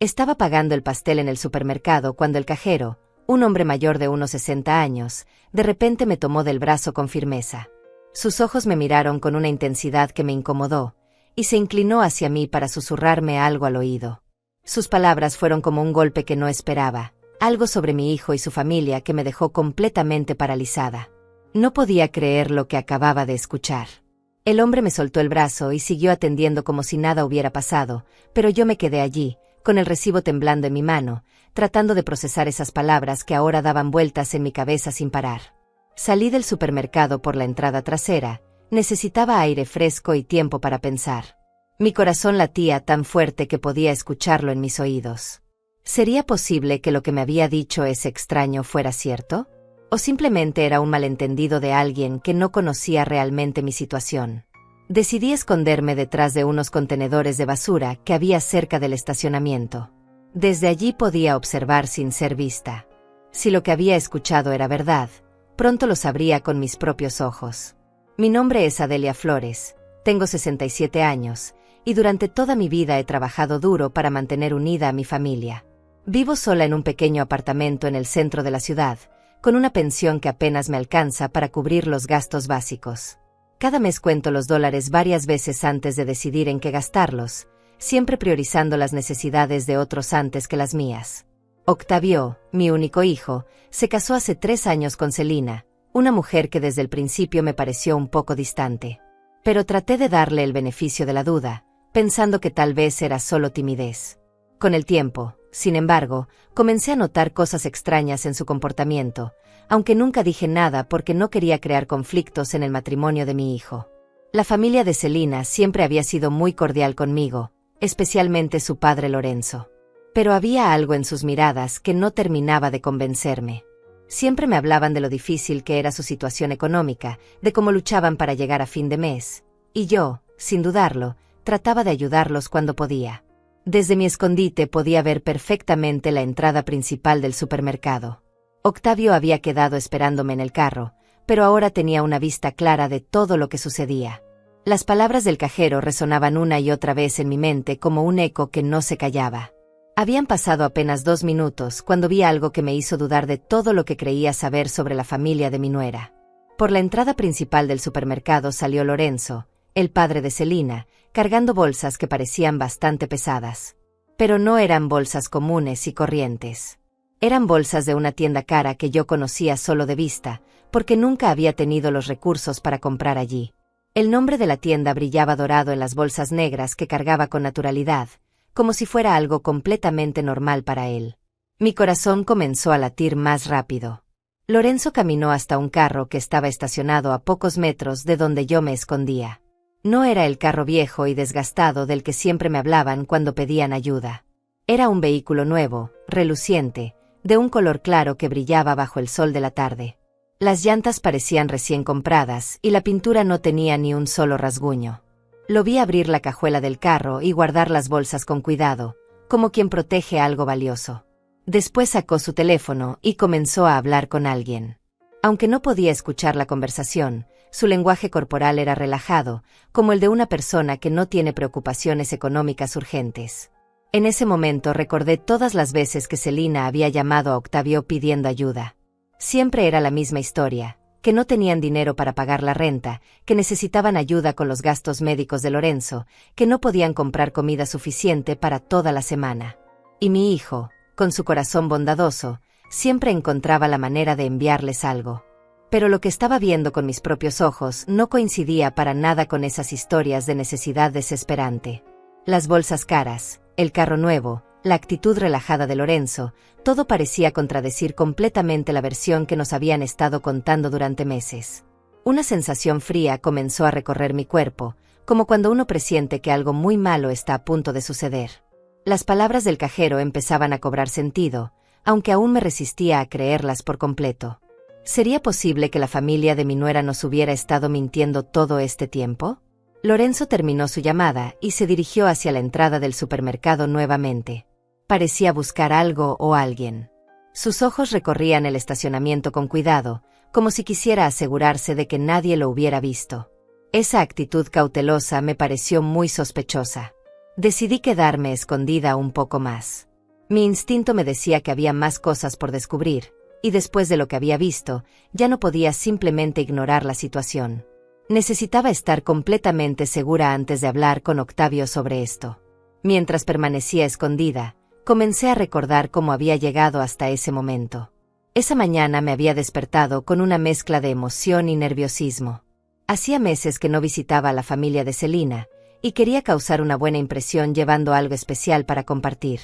Estaba pagando el pastel en el supermercado cuando el cajero, un hombre mayor de unos 60 años, de repente me tomó del brazo con firmeza. Sus ojos me miraron con una intensidad que me incomodó, y se inclinó hacia mí para susurrarme algo al oído. Sus palabras fueron como un golpe que no esperaba, algo sobre mi hijo y su familia que me dejó completamente paralizada. No podía creer lo que acababa de escuchar. El hombre me soltó el brazo y siguió atendiendo como si nada hubiera pasado, pero yo me quedé allí, con el recibo temblando en mi mano, tratando de procesar esas palabras que ahora daban vueltas en mi cabeza sin parar. Salí del supermercado por la entrada trasera, necesitaba aire fresco y tiempo para pensar. Mi corazón latía tan fuerte que podía escucharlo en mis oídos. ¿Sería posible que lo que me había dicho ese extraño fuera cierto? ¿O simplemente era un malentendido de alguien que no conocía realmente mi situación? Decidí esconderme detrás de unos contenedores de basura que había cerca del estacionamiento. Desde allí podía observar sin ser vista. Si lo que había escuchado era verdad, pronto lo sabría con mis propios ojos. Mi nombre es Adelia Flores, tengo 67 años, y durante toda mi vida he trabajado duro para mantener unida a mi familia. Vivo sola en un pequeño apartamento en el centro de la ciudad, con una pensión que apenas me alcanza para cubrir los gastos básicos. Cada mes cuento los dólares varias veces antes de decidir en qué gastarlos, siempre priorizando las necesidades de otros antes que las mías. Octavio, mi único hijo, se casó hace 3 años con Celina, una mujer que desde el principio me pareció un poco distante. Pero traté de darle el beneficio de la duda, pensando que tal vez era solo timidez. Con el tiempo, sin embargo, comencé a notar cosas extrañas en su comportamiento, aunque nunca dije nada porque no quería crear conflictos en el matrimonio de mi hijo. La familia de Celina siempre había sido muy cordial conmigo, especialmente su padre Lorenzo. Pero había algo en sus miradas que no terminaba de convencerme. Siempre me hablaban de lo difícil que era su situación económica, de cómo luchaban para llegar a fin de mes, y yo, sin dudarlo, trataba de ayudarlos cuando podía. Desde mi escondite podía ver perfectamente la entrada principal del supermercado. Octavio había quedado esperándome en el carro, pero ahora tenía una vista clara de todo lo que sucedía. Las palabras del cajero resonaban una y otra vez en mi mente como un eco que no se callaba. Habían pasado apenas 2 minutos cuando vi algo que me hizo dudar de todo lo que creía saber sobre la familia de mi nuera. Por la entrada principal del supermercado salió Lorenzo, el padre de Celina, cargando bolsas que parecían bastante pesadas. Pero no eran bolsas comunes y corrientes. Eran bolsas de una tienda cara que yo conocía solo de vista, porque nunca había tenido los recursos para comprar allí. El nombre de la tienda brillaba dorado en las bolsas negras que cargaba con naturalidad, como si fuera algo completamente normal para él. Mi corazón comenzó a latir más rápido. Lorenzo caminó hasta un carro que estaba estacionado a pocos metros de donde yo me escondía. No era el carro viejo y desgastado del que siempre me hablaban cuando pedían ayuda. Era un vehículo nuevo, reluciente, de un color claro que brillaba bajo el sol de la tarde. Las llantas parecían recién compradas y la pintura no tenía ni un solo rasguño. Lo vi abrir la cajuela del carro y guardar las bolsas con cuidado, como quien protege algo valioso. Después sacó su teléfono y comenzó a hablar con alguien. Aunque no podía escuchar la conversación, su lenguaje corporal era relajado, como el de una persona que no tiene preocupaciones económicas urgentes. En ese momento recordé todas las veces que Celina había llamado a Octavio pidiendo ayuda. Siempre era la misma historia, que no tenían dinero para pagar la renta, que necesitaban ayuda con los gastos médicos de Lorenzo, que no podían comprar comida suficiente para toda la semana. Y mi hijo, con su corazón bondadoso, siempre encontraba la manera de enviarles algo. Pero lo que estaba viendo con mis propios ojos no coincidía para nada con esas historias de necesidad desesperante. Las bolsas caras, el carro nuevo, la actitud relajada de Lorenzo, todo parecía contradecir completamente la versión que nos habían estado contando durante meses. Una sensación fría comenzó a recorrer mi cuerpo, como cuando uno presiente que algo muy malo está a punto de suceder. Las palabras del cajero empezaban a cobrar sentido, aunque aún me resistía a creerlas por completo. ¿Sería posible que la familia de mi nuera nos hubiera estado mintiendo todo este tiempo? Lorenzo terminó su llamada y se dirigió hacia la entrada del supermercado nuevamente. Parecía buscar algo o alguien. Sus ojos recorrían el estacionamiento con cuidado, como si quisiera asegurarse de que nadie lo hubiera visto. Esa actitud cautelosa me pareció muy sospechosa. Decidí quedarme escondida un poco más. Mi instinto me decía que había más cosas por descubrir, y después de lo que había visto, ya no podía simplemente ignorar la situación. Necesitaba estar completamente segura antes de hablar con Octavio sobre esto. Mientras permanecía escondida, comencé a recordar cómo había llegado hasta ese momento. Esa mañana me había despertado con una mezcla de emoción y nerviosismo. Hacía meses que no visitaba a la familia de Celina, y quería causar una buena impresión llevando algo especial para compartir.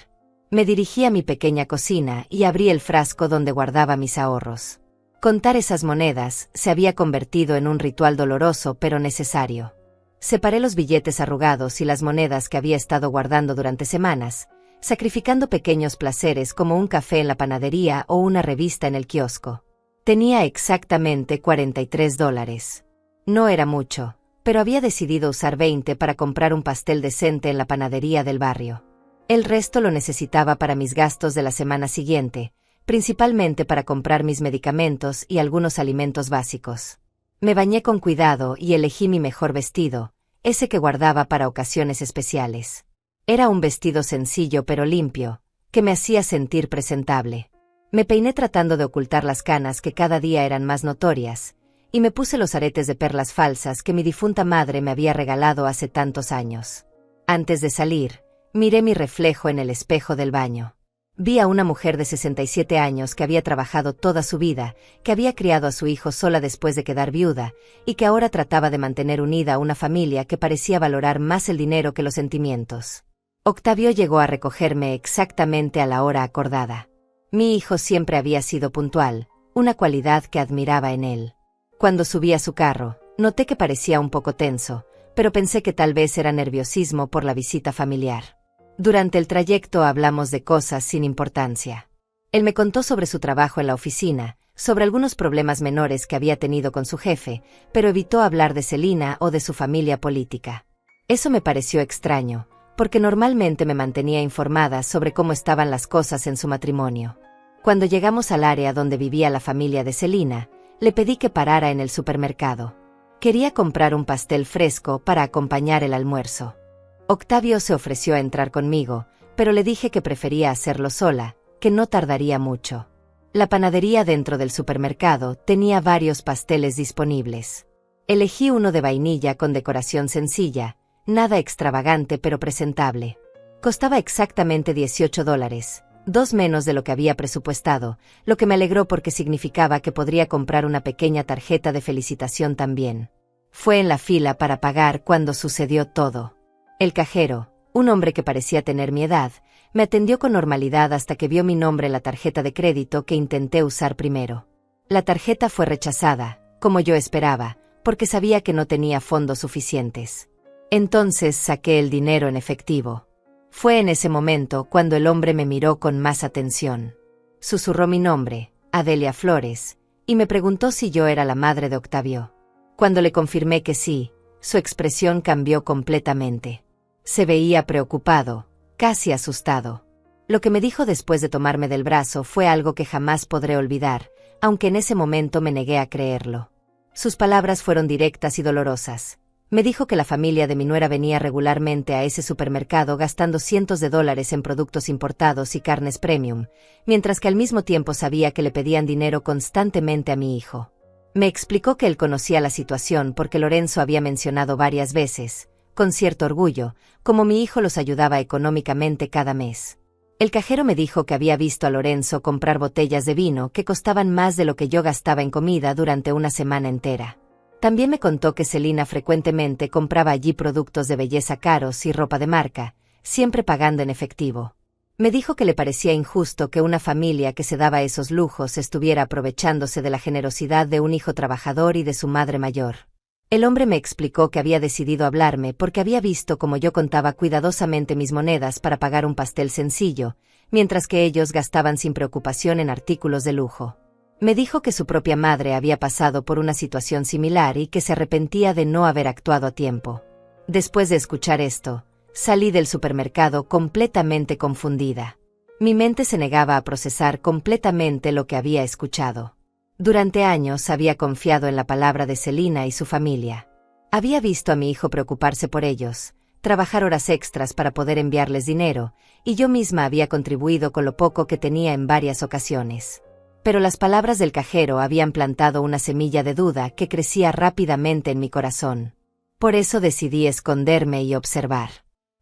Me dirigí a mi pequeña cocina y abrí el frasco donde guardaba mis ahorros. Contar esas monedas se había convertido en un ritual doloroso pero necesario. Separé los billetes arrugados y las monedas que había estado guardando durante semanas, sacrificando pequeños placeres como un café en la panadería o una revista en el kiosco. Tenía exactamente $43. No era mucho, pero había decidido usar 20 para comprar un pastel decente en la panadería del barrio. El resto lo necesitaba para mis gastos de la semana siguiente, principalmente para comprar mis medicamentos y algunos alimentos básicos. Me bañé con cuidado y elegí mi mejor vestido, ese que guardaba para ocasiones especiales. Era un vestido sencillo pero limpio, que me hacía sentir presentable. Me peiné tratando de ocultar las canas que cada día eran más notorias, y me puse los aretes de perlas falsas que mi difunta madre me había regalado hace tantos años. Antes de salir, miré mi reflejo en el espejo del baño. Vi a una mujer de 67 años que había trabajado toda su vida, que había criado a su hijo sola después de quedar viuda, y que ahora trataba de mantener unida a una familia que parecía valorar más el dinero que los sentimientos. Octavio llegó a recogerme exactamente a la hora acordada. Mi hijo siempre había sido puntual, una cualidad que admiraba en él. Cuando subí a su carro, noté que parecía un poco tenso, pero pensé que tal vez era nerviosismo por la visita familiar. Durante el trayecto hablamos de cosas sin importancia. Él me contó sobre su trabajo en la oficina, sobre algunos problemas menores que había tenido con su jefe, pero evitó hablar de Celina o de su familia política. Eso me pareció extraño, porque normalmente me mantenía informada sobre cómo estaban las cosas en su matrimonio. Cuando llegamos al área donde vivía la familia de Celina, le pedí que parara en el supermercado. Quería comprar un pastel fresco para acompañar el almuerzo. Octavio se ofreció a entrar conmigo, pero le dije que prefería hacerlo sola, que no tardaría mucho. La panadería dentro del supermercado tenía varios pasteles disponibles. Elegí uno de vainilla con decoración sencilla, nada extravagante pero presentable. Costaba exactamente $18, 2 menos de lo que había presupuestado, lo que me alegró porque significaba que podría comprar una pequeña tarjeta de felicitación también. Fue en la fila para pagar cuando sucedió todo. El cajero, un hombre que parecía tener mi edad, me atendió con normalidad hasta que vio mi nombre en la tarjeta de crédito que intenté usar primero. La tarjeta fue rechazada, como yo esperaba, porque sabía que no tenía fondos suficientes. Entonces saqué el dinero en efectivo. Fue en ese momento cuando el hombre me miró con más atención. Susurró mi nombre, Adelia Flores, y me preguntó si yo era la madre de Octavio. Cuando le confirmé que sí, su expresión cambió completamente. Se veía preocupado, casi asustado. Lo que me dijo después de tomarme del brazo fue algo que jamás podré olvidar, aunque en ese momento me negué a creerlo. Sus palabras fueron directas y dolorosas. Me dijo que la familia de mi nuera venía regularmente a ese supermercado gastando cientos de dólares en productos importados y carnes premium, mientras que al mismo tiempo sabía que le pedían dinero constantemente a mi hijo. Me explicó que él conocía la situación porque Lorenzo había mencionado varias veces, con cierto orgullo, cómo mi hijo los ayudaba económicamente cada mes. El cajero me dijo que había visto a Lorenzo comprar botellas de vino que costaban más de lo que yo gastaba en comida durante una semana entera. También me contó que Celina frecuentemente compraba allí productos de belleza caros y ropa de marca, siempre pagando en efectivo. Me dijo que le parecía injusto que una familia que se daba esos lujos estuviera aprovechándose de la generosidad de un hijo trabajador y de su madre mayor. El hombre me explicó que había decidido hablarme porque había visto cómo yo contaba cuidadosamente mis monedas para pagar un pastel sencillo, mientras que ellos gastaban sin preocupación en artículos de lujo. Me dijo que su propia madre había pasado por una situación similar y que se arrepentía de no haber actuado a tiempo. Después de escuchar esto, salí del supermercado completamente confundida. Mi mente se negaba a procesar completamente lo que había escuchado. Durante años había confiado en la palabra de Celina y su familia. Había visto a mi hijo preocuparse por ellos, trabajar horas extras para poder enviarles dinero, y yo misma había contribuido con lo poco que tenía en varias ocasiones. Pero las palabras del cajero habían plantado una semilla de duda que crecía rápidamente en mi corazón. Por eso decidí esconderme y observar.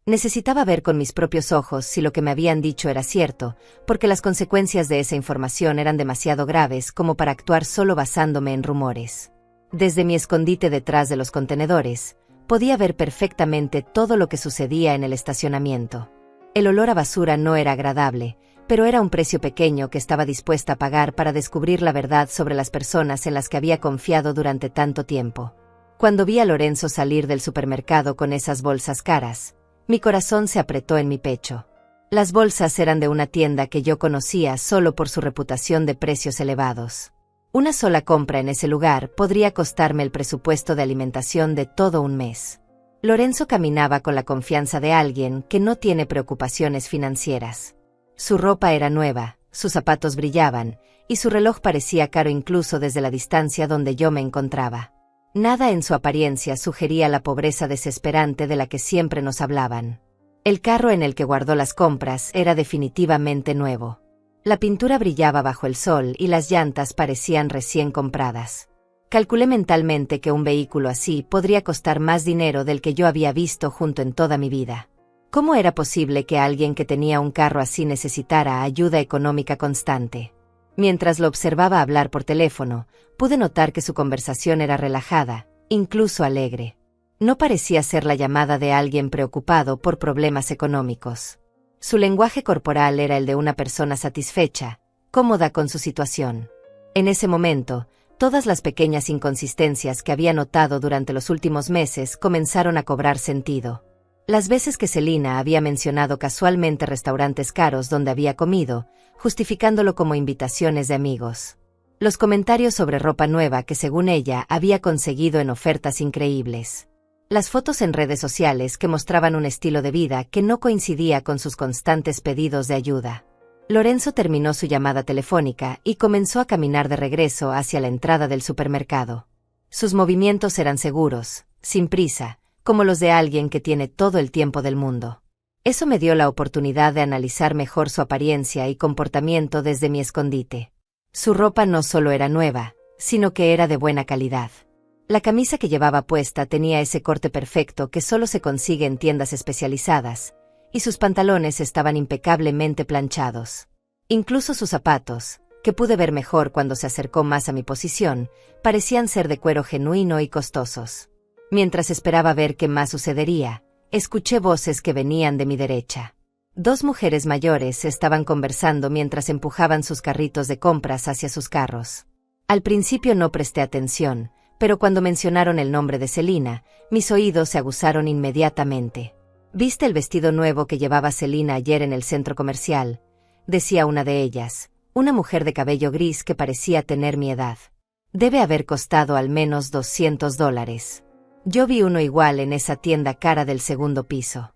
Necesitaba ver con mis propios ojos si lo que me habían dicho era cierto, porque las consecuencias de esa información eran demasiado graves como para actuar solo basándome en rumores. Desde mi escondite detrás de los contenedores, podía ver perfectamente todo lo que sucedía en el estacionamiento. El olor a basura no era agradable, pero era un precio pequeño que estaba dispuesta a pagar para descubrir la verdad sobre las personas en las que había confiado durante tanto tiempo. Cuando vi a Lorenzo salir del supermercado con esas bolsas caras, mi corazón se apretó en mi pecho. Las bolsas eran de una tienda que yo conocía solo por su reputación de precios elevados. Una sola compra en ese lugar podría costarme el presupuesto de alimentación de todo un mes. Lorenzo caminaba con la confianza de alguien que no tiene preocupaciones financieras. Su ropa era nueva, sus zapatos brillaban, y su reloj parecía caro incluso desde la distancia donde yo me encontraba. Nada en su apariencia sugería la pobreza desesperante de la que siempre nos hablaban. El carro en el que guardó las compras era definitivamente nuevo. La pintura brillaba bajo el sol y las llantas parecían recién compradas. Calculé mentalmente que un vehículo así podría costar más dinero del que yo había visto junto en toda mi vida. ¿Cómo era posible que alguien que tenía un carro así necesitara ayuda económica constante? Mientras lo observaba hablar por teléfono, pude notar que su conversación era relajada, incluso alegre. No parecía ser la llamada de alguien preocupado por problemas económicos. Su lenguaje corporal era el de una persona satisfecha, cómoda con su situación. En ese momento, todas las pequeñas inconsistencias que había notado durante los últimos meses comenzaron a cobrar sentido. Las veces que Celina había mencionado casualmente restaurantes caros donde había comido, justificándolo como invitaciones de amigos. Los comentarios sobre ropa nueva que según ella había conseguido en ofertas increíbles. Las fotos en redes sociales que mostraban un estilo de vida que no coincidía con sus constantes pedidos de ayuda. Lorenzo terminó su llamada telefónica y comenzó a caminar de regreso hacia la entrada del supermercado. Sus movimientos eran seguros, sin prisa, como los de alguien que tiene todo el tiempo del mundo. Eso me dio la oportunidad de analizar mejor su apariencia y comportamiento desde mi escondite. Su ropa no solo era nueva, sino que era de buena calidad. La camisa que llevaba puesta tenía ese corte perfecto que solo se consigue en tiendas especializadas, y sus pantalones estaban impecablemente planchados. Incluso sus zapatos, que pude ver mejor cuando se acercó más a mi posición, parecían ser de cuero genuino y costosos. Mientras esperaba ver qué más sucedería, escuché voces que venían de mi derecha. Dos mujeres mayores estaban conversando mientras empujaban sus carritos de compras hacia sus carros. Al principio no presté atención, pero cuando mencionaron el nombre de Celina, mis oídos se aguzaron inmediatamente. «¿Viste el vestido nuevo que llevaba Celina ayer en el centro comercial?», decía una de ellas, una mujer de cabello gris que parecía tener mi edad. «Debe haber costado al menos $200. Yo vi uno igual en esa tienda cara del segundo piso».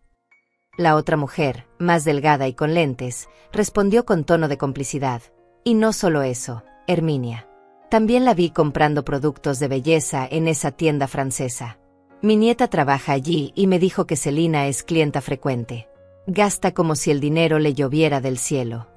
La otra mujer, más delgada y con lentes, respondió con tono de complicidad. «Y no solo eso, Herminia. También la vi comprando productos de belleza en esa tienda francesa. Mi nieta trabaja allí y me dijo que Celina es clienta frecuente. Gasta como si el dinero le lloviera del cielo».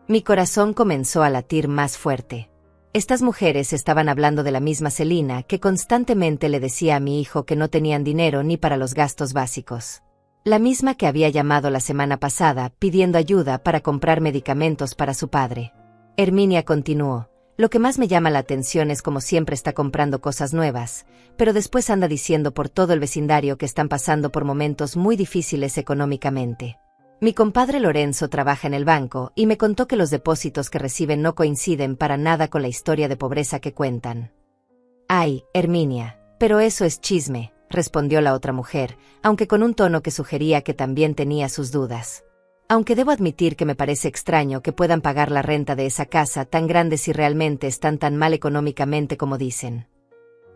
Mi corazón comenzó a latir más fuerte. Estas mujeres estaban hablando de la misma Celina que constantemente le decía a mi hijo que no tenían dinero ni para los gastos básicos. La misma que había llamado la semana pasada pidiendo ayuda para comprar medicamentos para su padre. Herminia continuó. «Lo que más me llama la atención es como siempre está comprando cosas nuevas, pero después anda diciendo por todo el vecindario que están pasando por momentos muy difíciles económicamente. Mi compadre Lorenzo trabaja en el banco y me contó que los depósitos que reciben no coinciden para nada con la historia de pobreza que cuentan». «Ay, Herminia, pero eso es chisme», respondió la otra mujer, aunque con un tono que sugería que también tenía sus dudas. «Aunque debo admitir que me parece extraño que puedan pagar la renta de esa casa tan grande si realmente están tan mal económicamente como dicen».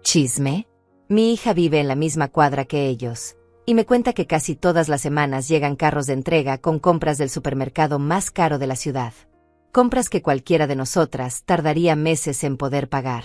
«¿Chisme? Mi hija vive en la misma cuadra que ellos, y me cuenta que casi todas las semanas llegan carros de entrega con compras del supermercado más caro de la ciudad. Compras que cualquiera de nosotras tardaría meses en poder pagar».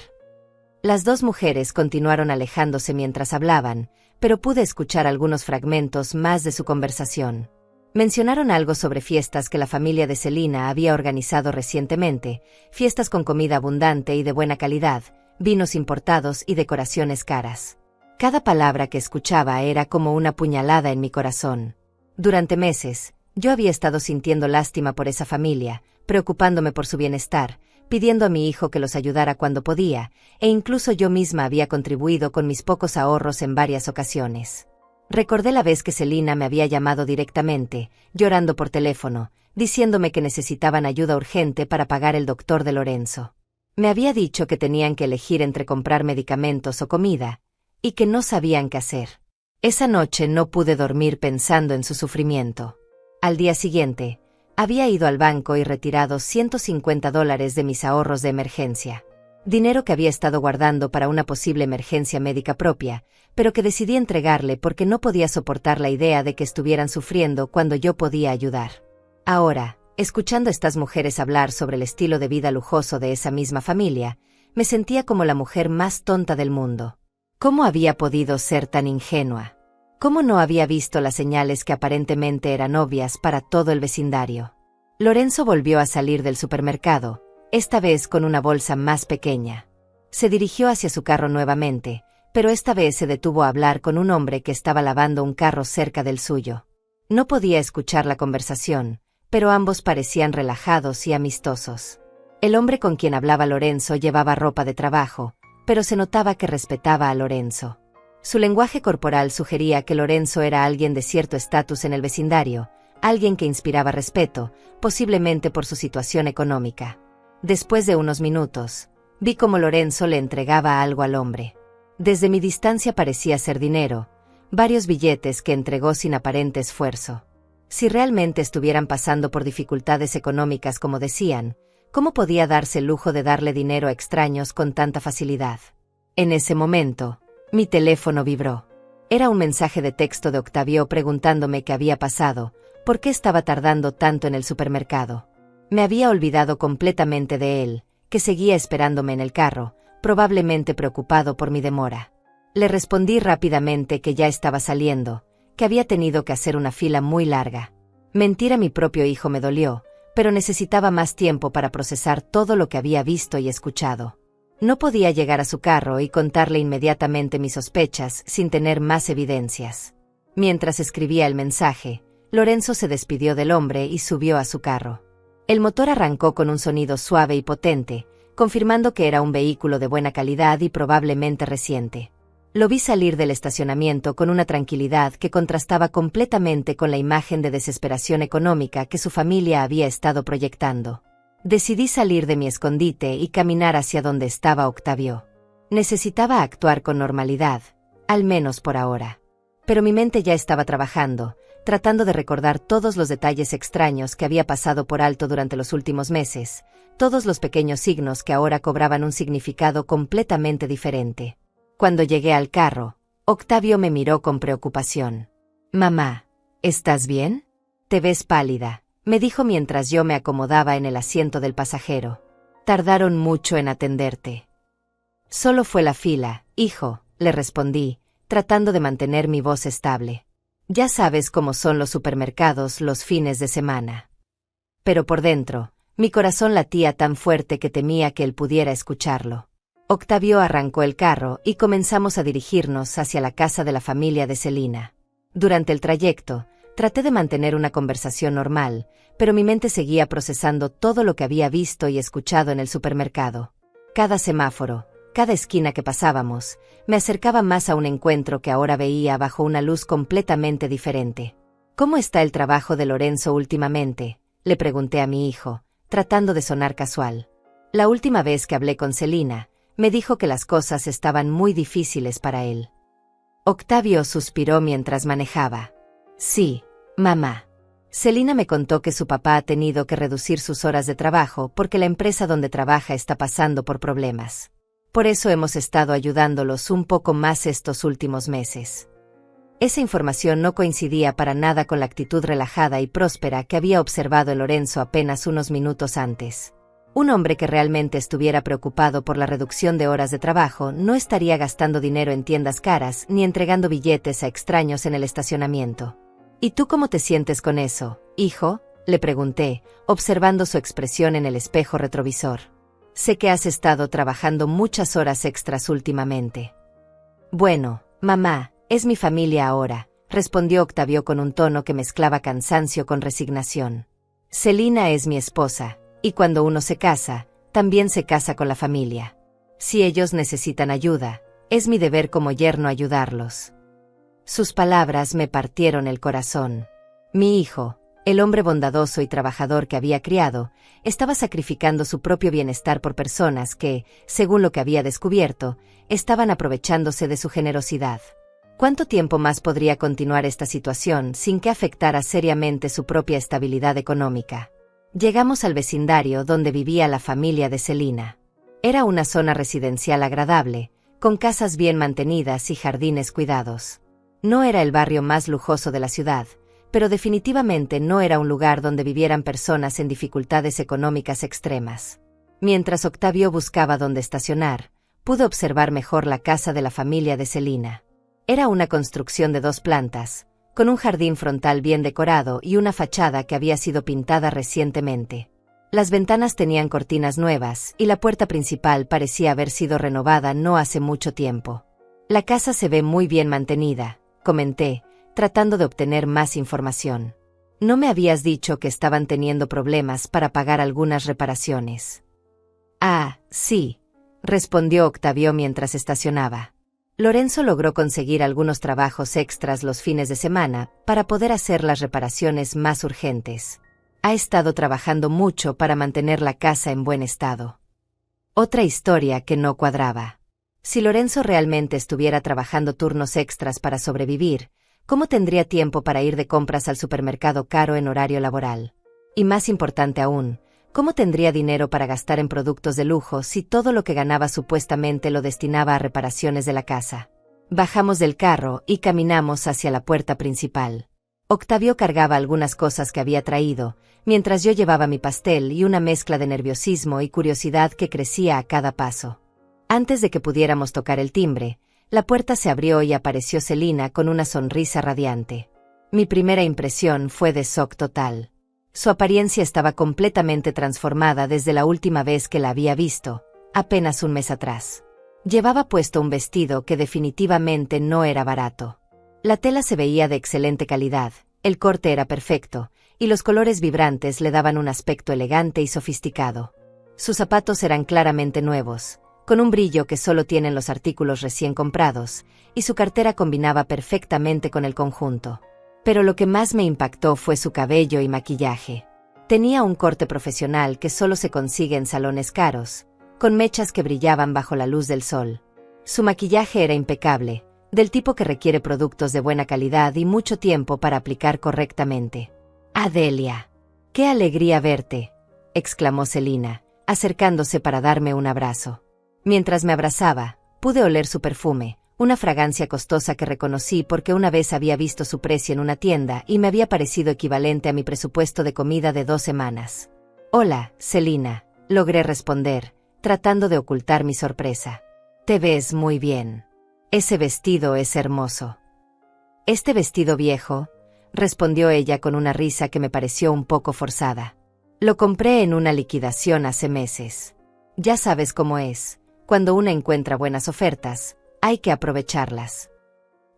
Las dos mujeres continuaron alejándose mientras hablaban, pero pude escuchar algunos fragmentos más de su conversación. Mencionaron algo sobre fiestas que la familia de Selina había organizado recientemente, fiestas con comida abundante y de buena calidad, vinos importados y decoraciones caras. Cada palabra que escuchaba era como una puñalada en mi corazón. Durante meses, yo había estado sintiendo lástima por esa familia, preocupándome por su bienestar, pidiendo a mi hijo que los ayudara cuando podía, e incluso yo misma había contribuido con mis pocos ahorros en varias ocasiones. Recordé la vez que Selina me había llamado directamente, llorando por teléfono, diciéndome que necesitaban ayuda urgente para pagar el doctor de Lorenzo. Me había dicho que tenían que elegir entre comprar medicamentos o comida, y que no sabían qué hacer. Esa noche no pude dormir pensando en su sufrimiento. Al día siguiente, había ido al banco y retirado $150 de mis ahorros de emergencia. Dinero que había estado guardando para una posible emergencia médica propia, pero que decidí entregarle porque no podía soportar la idea de que estuvieran sufriendo cuando yo podía ayudar. Ahora, escuchando a estas mujeres hablar sobre el estilo de vida lujoso de esa misma familia, me sentía como la mujer más tonta del mundo. ¿Cómo había podido ser tan ingenua? ¿Cómo no había visto las señales que aparentemente eran obvias para todo el vecindario? Lorenzo volvió a salir del supermercado, esta vez con una bolsa más pequeña. Se dirigió hacia su carro nuevamente, pero esta vez se detuvo a hablar con un hombre que estaba lavando un carro cerca del suyo. No podía escuchar la conversación, pero ambos parecían relajados y amistosos. El hombre con quien hablaba Lorenzo llevaba ropa de trabajo, pero se notaba que respetaba a Lorenzo. Su lenguaje corporal sugería que Lorenzo era alguien de cierto estatus en el vecindario, alguien que inspiraba respeto, posiblemente por su situación económica. Después de unos minutos, vi cómo Lorenzo le entregaba algo al hombre. Desde mi distancia parecía ser dinero, varios billetes que entregó sin aparente esfuerzo. Si realmente estuvieran pasando por dificultades económicas como decían, ¿cómo podía darse el lujo de darle dinero a extraños con tanta facilidad? En ese momento, mi teléfono vibró. Era un mensaje de texto de Octavio preguntándome qué había pasado, por qué estaba tardando tanto en el supermercado. Me había olvidado completamente de él, que seguía esperándome en el carro, probablemente preocupado por mi demora. Le respondí rápidamente que ya estaba saliendo, que había tenido que hacer una fila muy larga. Mentir a mi propio hijo me dolió, pero necesitaba más tiempo para procesar todo lo que había visto y escuchado. No podía llegar a su carro y contarle inmediatamente mis sospechas sin tener más evidencias. Mientras escribía el mensaje, Lorenzo se despidió del hombre y subió a su carro. El motor arrancó con un sonido suave y potente, confirmando que era un vehículo de buena calidad y probablemente reciente. Lo vi salir del estacionamiento con una tranquilidad que contrastaba completamente con la imagen de desesperación económica que su familia había estado proyectando. Decidí salir de mi escondite y caminar hacia donde estaba Octavio. Necesitaba actuar con normalidad, al menos por ahora. Pero mi mente ya estaba trabajando, tratando de recordar todos los detalles extraños que había pasado por alto durante los últimos meses, todos los pequeños signos que ahora cobraban un significado completamente diferente. Cuando llegué al carro, Octavio me miró con preocupación. «Mamá, ¿estás bien? Te ves pálida», me dijo mientras yo me acomodaba en el asiento del pasajero. «Tardaron mucho en atenderte». «Solo fue la fila, hijo», le respondí, tratando de mantener mi voz estable. «Ya sabes cómo son los supermercados los fines de semana». Pero por dentro, mi corazón latía tan fuerte que temía que él pudiera escucharlo. Octavio arrancó el carro y comenzamos a dirigirnos hacia la casa de la familia de Selina. Durante el trayecto, traté de mantener una conversación normal, pero mi mente seguía procesando todo lo que había visto y escuchado en el supermercado. Cada semáforo, cada esquina que pasábamos, me acercaba más a un encuentro que ahora veía bajo una luz completamente diferente. «¿Cómo está el trabajo de Lorenzo últimamente?», le pregunté a mi hijo, tratando de sonar casual. La última vez que hablé con Selina, me dijo que las cosas estaban muy difíciles para él. Octavio suspiró mientras manejaba. «Sí, mamá. Selina me contó que su papá ha tenido que reducir sus horas de trabajo porque la empresa donde trabaja está pasando por problemas. Por eso hemos estado ayudándolos un poco más estos últimos meses». Esa información no coincidía para nada con la actitud relajada y próspera que había observado en Lorenzo apenas unos minutos antes. Un hombre que realmente estuviera preocupado por la reducción de horas de trabajo no estaría gastando dinero en tiendas caras ni entregando billetes a extraños en el estacionamiento. ¿Y tú cómo te sientes con eso, hijo?, le pregunté, observando su expresión en el espejo retrovisor. Sé que has estado trabajando muchas horas extras últimamente. Bueno, mamá, es mi familia ahora, respondió Octavio con un tono que mezclaba cansancio con resignación. Celina es mi esposa, y cuando uno se casa, también se casa con la familia. Si ellos necesitan ayuda, es mi deber como yerno ayudarlos. Sus palabras me partieron el corazón. Mi hijo, el hombre bondadoso y trabajador que había criado, estaba sacrificando su propio bienestar por personas que, según lo que había descubierto, estaban aprovechándose de su generosidad. ¿Cuánto tiempo más podría continuar esta situación sin que afectara seriamente su propia estabilidad económica? Llegamos al vecindario donde vivía la familia de Celina. Era una zona residencial agradable, con casas bien mantenidas y jardines cuidados. No era el barrio más lujoso de la ciudad, pero definitivamente no era un lugar donde vivieran personas en dificultades económicas extremas. Mientras Octavio buscaba dónde estacionar, pude observar mejor la casa de la familia de Celina. Era una construcción de 2 plantas, con un jardín frontal bien decorado y una fachada que había sido pintada recientemente. Las ventanas tenían cortinas nuevas y la puerta principal parecía haber sido renovada no hace mucho tiempo. La casa se ve muy bien mantenida, comenté, tratando de obtener más información. ¿No me habías dicho que estaban teniendo problemas para pagar algunas reparaciones? Ah, sí, respondió Octavio mientras estacionaba. Lorenzo logró conseguir algunos trabajos extras los fines de semana para poder hacer las reparaciones más urgentes. Ha estado trabajando mucho para mantener la casa en buen estado. Otra historia que no cuadraba. Si Lorenzo realmente estuviera trabajando turnos extras para sobrevivir, ¿cómo tendría tiempo para ir de compras al supermercado caro en horario laboral? Y más importante aún, ¿cómo tendría dinero para gastar en productos de lujo si todo lo que ganaba supuestamente lo destinaba a reparaciones de la casa? Bajamos del carro y caminamos hacia la puerta principal. Octavio cargaba algunas cosas que había traído, mientras yo llevaba mi pastel y una mezcla de nerviosismo y curiosidad que crecía a cada paso. Antes de que pudiéramos tocar el timbre, la puerta se abrió y apareció Celina con una sonrisa radiante. Mi primera impresión fue de shock total. Su apariencia estaba completamente transformada desde la última vez que la había visto, apenas un mes atrás. Llevaba puesto un vestido que definitivamente no era barato. La tela se veía de excelente calidad, el corte era perfecto, y los colores vibrantes le daban un aspecto elegante y sofisticado. Sus zapatos eran claramente nuevos, con un brillo que solo tienen los artículos recién comprados, y su cartera combinaba perfectamente con el conjunto. Pero lo que más me impactó fue su cabello y maquillaje. Tenía un corte profesional que solo se consigue en salones caros, con mechas que brillaban bajo la luz del sol. Su maquillaje era impecable, del tipo que requiere productos de buena calidad y mucho tiempo para aplicar correctamente. «Adelia, qué alegría verte», exclamó Celina, acercándose para darme un abrazo. Mientras me abrazaba, pude oler su perfume, una fragancia costosa que reconocí porque una vez había visto su precio en una tienda y me había parecido equivalente a mi presupuesto de comida de 2 semanas. «Hola, Celina», logré responder, tratando de ocultar mi sorpresa. «Te ves muy bien. Ese vestido es hermoso». «¿Este vestido viejo?», respondió ella con una risa que me pareció un poco forzada. «Lo compré en una liquidación hace meses. Ya sabes cómo es, cuando uno encuentra buenas ofertas, hay que aprovecharlas».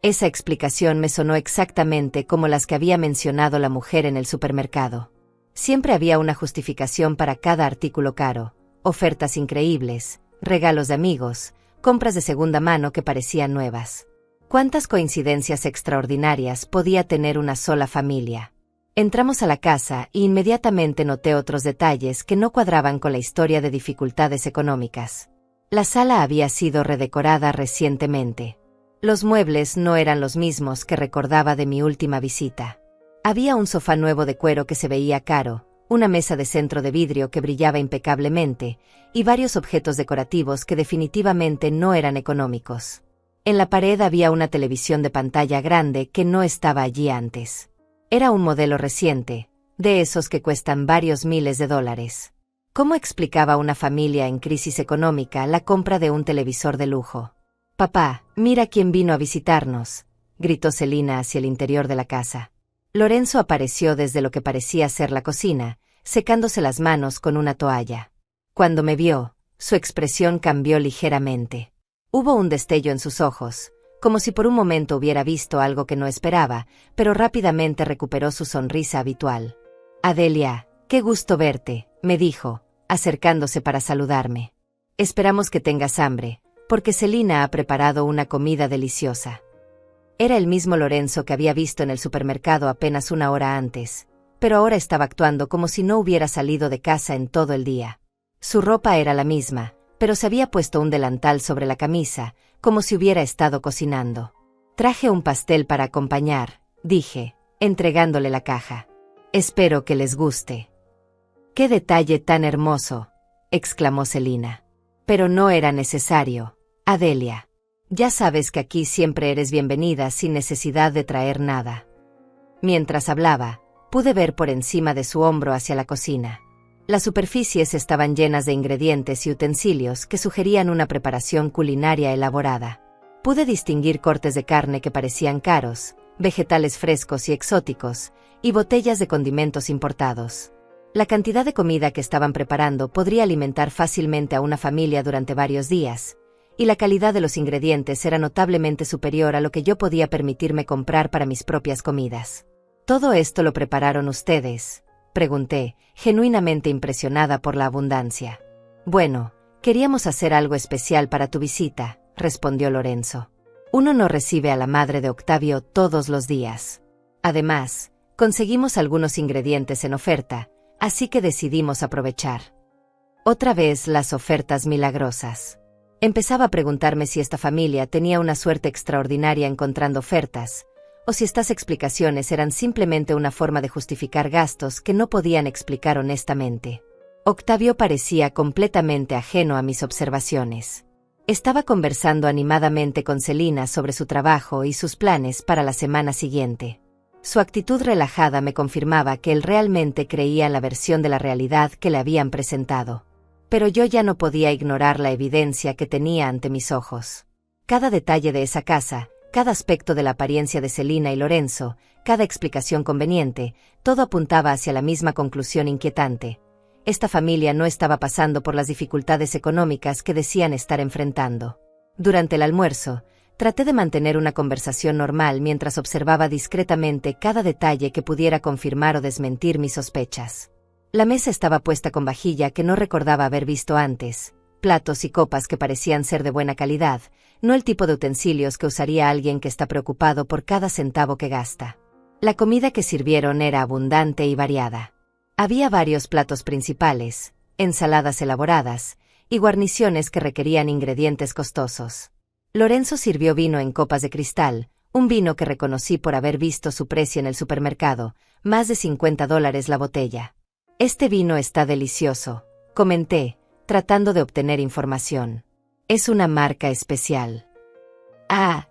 Esa explicación me sonó exactamente como las que había mencionado la mujer en el supermercado. Siempre había una justificación para cada artículo caro, ofertas increíbles, regalos de amigos, compras de segunda mano que parecían nuevas. ¿Cuántas coincidencias extraordinarias podía tener una sola familia? Entramos a la casa y inmediatamente noté otros detalles que no cuadraban con la historia de dificultades económicas. La sala había sido redecorada recientemente. Los muebles no eran los mismos que recordaba de mi última visita. Había un sofá nuevo de cuero que se veía caro, una mesa de centro de vidrio que brillaba impecablemente, y varios objetos decorativos que definitivamente no eran económicos. En la pared había una televisión de pantalla grande que no estaba allí antes. Era un modelo reciente, de esos que cuestan varios miles de dólares. ¿Cómo explicaba a una familia en crisis económica la compra de un televisor de lujo? «Papá, mira quién vino a visitarnos», gritó Celina hacia el interior de la casa. Lorenzo apareció desde lo que parecía ser la cocina, secándose las manos con una toalla. Cuando me vio, su expresión cambió ligeramente. Hubo un destello en sus ojos, como si por un momento hubiera visto algo que no esperaba, pero rápidamente recuperó su sonrisa habitual. «Adelia, qué gusto verte», me dijo, acercándose para saludarme. «Esperamos que tengas hambre, porque Celina ha preparado una comida deliciosa». Era el mismo Lorenzo que había visto en el supermercado apenas una hora antes, pero ahora estaba actuando como si no hubiera salido de casa en todo el día. Su ropa era la misma, pero se había puesto un delantal sobre la camisa, como si hubiera estado cocinando. «Traje un pastel para acompañar», dije, entregándole la caja. «Espero que les guste». «¡Qué detalle tan hermoso!», exclamó Celina. «Pero no era necesario, Adelia. Ya sabes que aquí siempre eres bienvenida sin necesidad de traer nada». Mientras hablaba, pude ver por encima de su hombro hacia la cocina. Las superficies estaban llenas de ingredientes y utensilios que sugerían una preparación culinaria elaborada. Pude distinguir cortes de carne que parecían caros, vegetales frescos y exóticos, y botellas de condimentos importados. La cantidad de comida que estaban preparando podría alimentar fácilmente a una familia durante varios días, y la calidad de los ingredientes era notablemente superior a lo que yo podía permitirme comprar para mis propias comidas. «¿Todo esto lo prepararon ustedes?», pregunté, genuinamente impresionada por la abundancia. «Bueno, queríamos hacer algo especial para tu visita», respondió Lorenzo. «Uno no recibe a la madre de Octavio todos los días. Además, conseguimos algunos ingredientes en oferta, así que decidimos aprovechar». Otra vez las ofertas milagrosas. Empezaba a preguntarme si esta familia tenía una suerte extraordinaria encontrando ofertas, o si estas explicaciones eran simplemente una forma de justificar gastos que no podían explicar honestamente. Octavio parecía completamente ajeno a mis observaciones. Estaba conversando animadamente con Celina sobre su trabajo y sus planes para la semana siguiente. Su actitud relajada me confirmaba que él realmente creía en la versión de la realidad que le habían presentado. Pero yo ya no podía ignorar la evidencia que tenía ante mis ojos. Cada detalle de esa casa, cada aspecto de la apariencia de Celina y Lorenzo, cada explicación conveniente, todo apuntaba hacia la misma conclusión inquietante. Esta familia no estaba pasando por las dificultades económicas que decían estar enfrentando. Durante el almuerzo, traté de mantener una conversación normal mientras observaba discretamente cada detalle que pudiera confirmar o desmentir mis sospechas. La mesa estaba puesta con vajilla que no recordaba haber visto antes, platos y copas que parecían ser de buena calidad, no el tipo de utensilios que usaría alguien que está preocupado por cada centavo que gasta. La comida que sirvieron era abundante y variada. Había varios platos principales, ensaladas elaboradas, y guarniciones que requerían ingredientes costosos. Lorenzo sirvió vino en copas de cristal, un vino que reconocí por haber visto su precio en el supermercado, más de $50 la botella. «Este vino está delicioso», comenté, tratando de obtener información. «Es una marca especial». «Ah,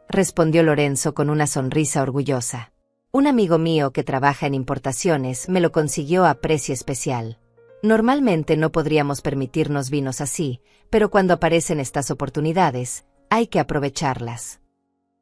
respondió Lorenzo con una sonrisa orgullosa. «Un amigo mío que trabaja en importaciones me lo consiguió a precio especial. Normalmente no podríamos permitirnos vinos así, pero cuando aparecen estas oportunidades, hay que aprovecharlas».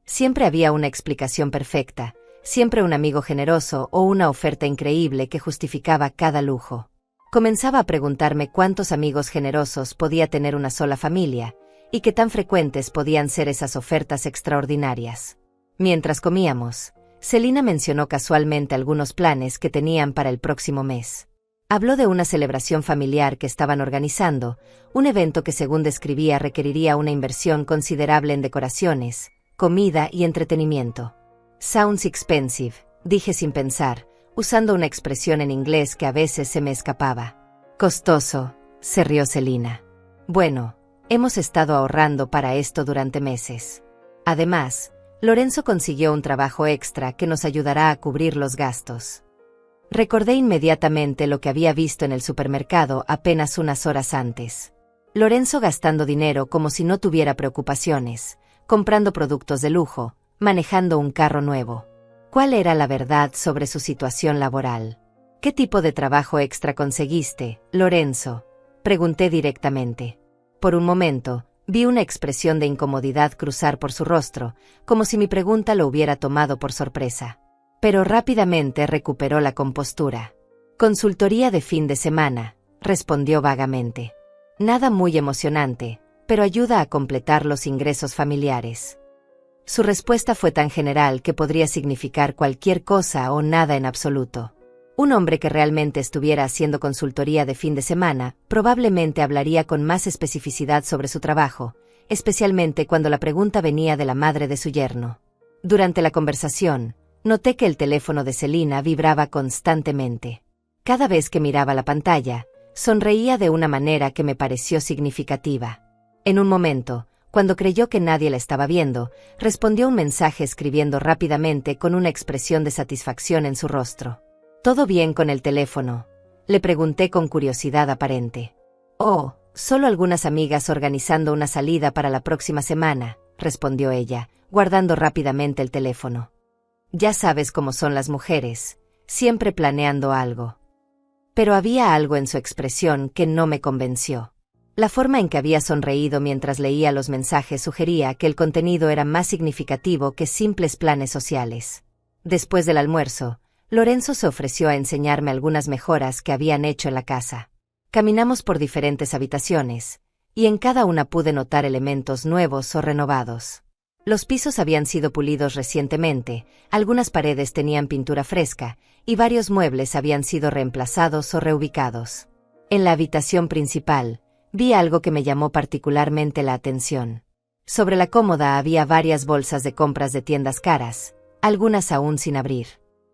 Siempre había una explicación perfecta, siempre un amigo generoso o una oferta increíble que justificaba cada lujo. Comenzaba a preguntarme cuántos amigos generosos podía tener una sola familia, y qué tan frecuentes podían ser esas ofertas extraordinarias. Mientras comíamos, Celina mencionó casualmente algunos planes que tenían para el próximo mes. Habló de una celebración familiar que estaban organizando, un evento que según describía requeriría una inversión considerable en decoraciones, comida y entretenimiento. «Sounds expensive», dije sin pensar, usando una expresión en inglés que a veces se me escapaba. «Costoso», se rió Celina. «Bueno, hemos estado ahorrando para esto durante meses. Además, Lorenzo consiguió un trabajo extra que nos ayudará a cubrir los gastos». Recordé inmediatamente lo que había visto en el supermercado apenas unas horas antes. Lorenzo gastando dinero como si no tuviera preocupaciones, comprando productos de lujo, manejando un carro nuevo. ¿Cuál era la verdad sobre su situación laboral? ¿Qué tipo de trabajo extra conseguiste, Lorenzo? Pregunté directamente. Por un momento, vi una expresión de incomodidad cruzar por su rostro, como si mi pregunta lo hubiera tomado por sorpresa. Pero rápidamente recuperó la compostura. Consultoría de fin de semana, respondió vagamente. Nada muy emocionante, pero ayuda a completar los ingresos familiares. Su respuesta fue tan general que podría significar cualquier cosa o nada en absoluto. Un hombre que realmente estuviera haciendo consultoría de fin de semana probablemente hablaría con más especificidad sobre su trabajo, especialmente cuando la pregunta venía de la madre de su yerno. Durante la conversación, noté que el teléfono de Celina vibraba constantemente. Cada vez que miraba la pantalla, sonreía de una manera que me pareció significativa. En un momento, cuando creyó que nadie la estaba viendo, respondió un mensaje escribiendo rápidamente con una expresión de satisfacción en su rostro. ¿Todo bien con el teléfono?, le pregunté con curiosidad aparente. Oh, solo algunas amigas organizando una salida para la próxima semana, respondió ella, guardando rápidamente el teléfono. Ya sabes cómo son las mujeres, siempre planeando algo. Pero había algo en su expresión que no me convenció. La forma en que había sonreído mientras leía los mensajes sugería que el contenido era más significativo que simples planes sociales. Después del almuerzo, Lorenzo se ofreció a enseñarme algunas mejoras que habían hecho en la casa. Caminamos por diferentes habitaciones, y en cada una pude notar elementos nuevos o renovados. Los pisos habían sido pulidos recientemente, algunas paredes tenían pintura fresca, y varios muebles habían sido reemplazados o reubicados. En la habitación principal, vi algo que me llamó particularmente la atención. Sobre la cómoda había varias bolsas de compras de tiendas caras, algunas aún sin abrir.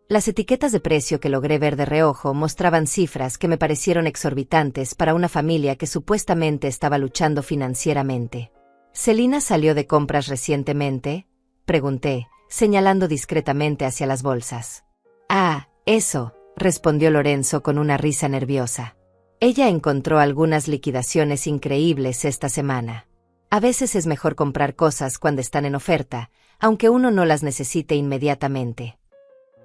Las etiquetas de precio que logré ver de reojo mostraban cifras que me parecieron exorbitantes para una familia que supuestamente estaba luchando financieramente. ¿Celina salió de compras recientemente?, pregunté, señalando discretamente hacia las bolsas. Ah, eso, respondió Lorenzo con una risa nerviosa. Ella encontró algunas liquidaciones increíbles esta semana. A veces es mejor comprar cosas cuando están en oferta, aunque uno no las necesite inmediatamente.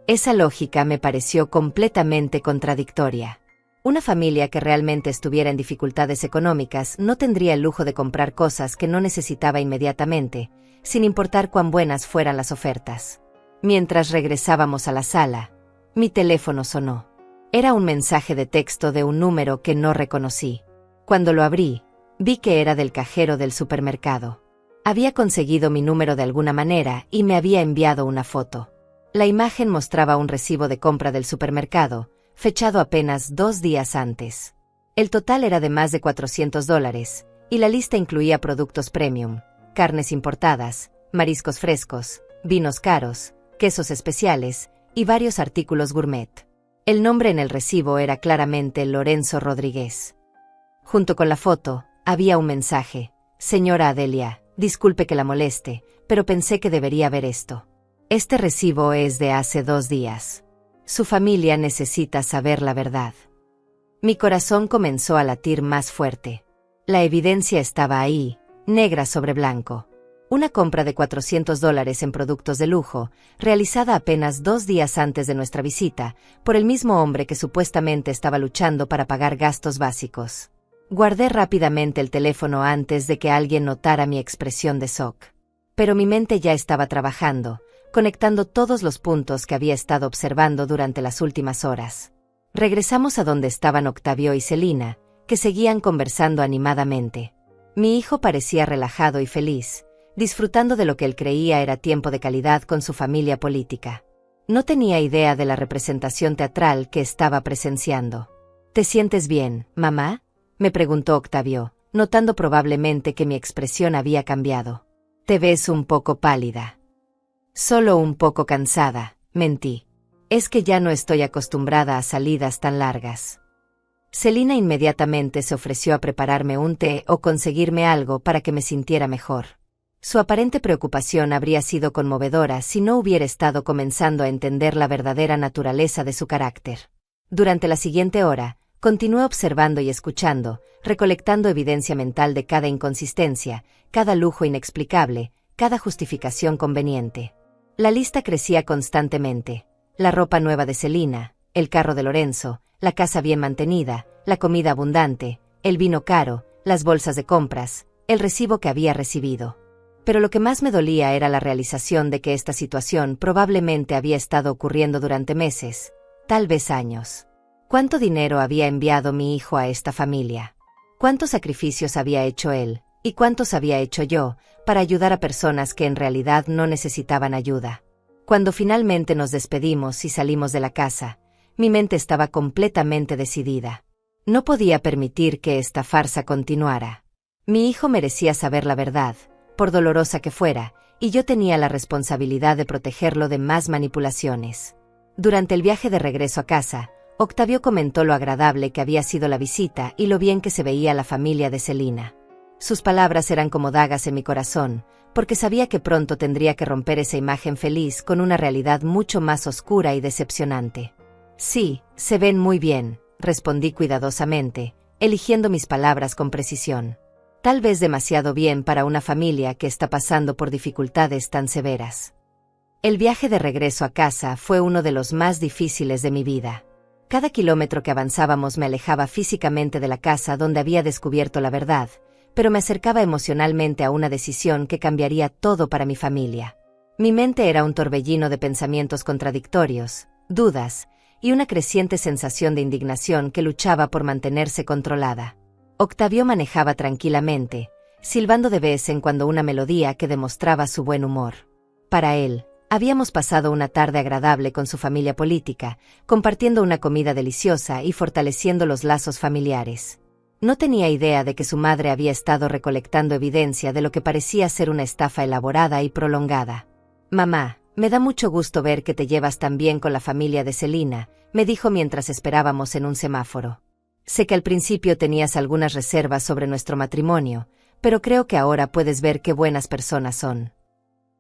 Esa lógica me pareció completamente contradictoria. Una familia que realmente estuviera en dificultades económicas no tendría el lujo de comprar cosas que no necesitaba inmediatamente, sin importar cuán buenas fueran las ofertas. Mientras regresábamos a la sala, mi teléfono sonó. Era un mensaje de texto de un número que no reconocí. Cuando lo abrí, vi que era del cajero del supermercado. Había conseguido mi número de alguna manera y me había enviado una foto. La imagen mostraba un recibo de compra del supermercado, fechado apenas 2 días antes. El total era de más de $400, y la lista incluía productos premium, carnes importadas, mariscos frescos, vinos caros, quesos especiales, y varios artículos gourmet. El nombre en el recibo era claramente Lorenzo Rodríguez. Junto con la foto, había un mensaje: Señora Adelia, disculpe que la moleste, pero pensé que debería ver esto. Este recibo es de hace 2 días. Su familia necesita saber la verdad. Mi corazón comenzó a latir más fuerte. La evidencia estaba ahí, negra sobre blanco. Una compra de $400 en productos de lujo, realizada apenas 2 días antes de nuestra visita, por el mismo hombre que supuestamente estaba luchando para pagar gastos básicos. Guardé rápidamente el teléfono antes de que alguien notara mi expresión de shock. Pero mi mente ya estaba trabajando, conectando todos los puntos que había estado observando durante las últimas horas. Regresamos a donde estaban Octavio y Celina, que seguían conversando animadamente. Mi hijo parecía relajado y feliz, disfrutando de lo que él creía era tiempo de calidad con su familia política. No tenía idea de la representación teatral que estaba presenciando. ¿Te sientes bien, mamá?, me preguntó Octavio, notando probablemente que mi expresión había cambiado. Te ves un poco pálida. Solo un poco cansada, mentí. Es que ya no estoy acostumbrada a salidas tan largas. Celina inmediatamente se ofreció a prepararme un té o conseguirme algo para que me sintiera mejor. Su aparente preocupación habría sido conmovedora si no hubiera estado comenzando a entender la verdadera naturaleza de su carácter. Durante la siguiente hora, continué observando y escuchando, recolectando evidencia mental de cada inconsistencia, cada lujo inexplicable, cada justificación conveniente. La lista crecía constantemente: la ropa nueva de Celina, el carro de Lorenzo, la casa bien mantenida, la comida abundante, el vino caro, las bolsas de compras, el recibo que había recibido. Pero lo que más me dolía era la realización de que esta situación probablemente había estado ocurriendo durante meses, tal vez años. ¿Cuánto dinero había enviado mi hijo a esta familia? ¿Cuántos sacrificios había hecho él, y cuántos había hecho yo, para ayudar a personas que en realidad no necesitaban ayuda? Cuando finalmente nos despedimos y salimos de la casa, mi mente estaba completamente decidida. No podía permitir que esta farsa continuara. Mi hijo merecía saber la verdad, por dolorosa que fuera, y yo tenía la responsabilidad de protegerlo de más manipulaciones. Durante el viaje de regreso a casa, Octavio comentó lo agradable que había sido la visita y lo bien que se veía la familia de Celina. Sus palabras eran como dagas en mi corazón, porque sabía que pronto tendría que romper esa imagen feliz con una realidad mucho más oscura y decepcionante. Sí, se ven muy bien, respondí cuidadosamente, eligiendo mis palabras con precisión. Tal vez demasiado bien para una familia que está pasando por dificultades tan severas. El viaje de regreso a casa fue uno de los más difíciles de mi vida. Cada kilómetro que avanzábamos me alejaba físicamente de la casa donde había descubierto la verdad, pero me acercaba emocionalmente a una decisión que cambiaría todo para mi familia. Mi mente era un torbellino de pensamientos contradictorios, dudas, y una creciente sensación de indignación que luchaba por mantenerse controlada. Octavio manejaba tranquilamente, silbando de vez en cuando una melodía que demostraba su buen humor. Para él, habíamos pasado una tarde agradable con su familia política, compartiendo una comida deliciosa y fortaleciendo los lazos familiares. No tenía idea de que su madre había estado recolectando evidencia de lo que parecía ser una estafa elaborada y prolongada. «Mamá, me da mucho gusto ver que te llevas tan bien con la familia de Celina», me dijo mientras esperábamos en un semáforo. «Sé que al principio tenías algunas reservas sobre nuestro matrimonio, pero creo que ahora puedes ver qué buenas personas son».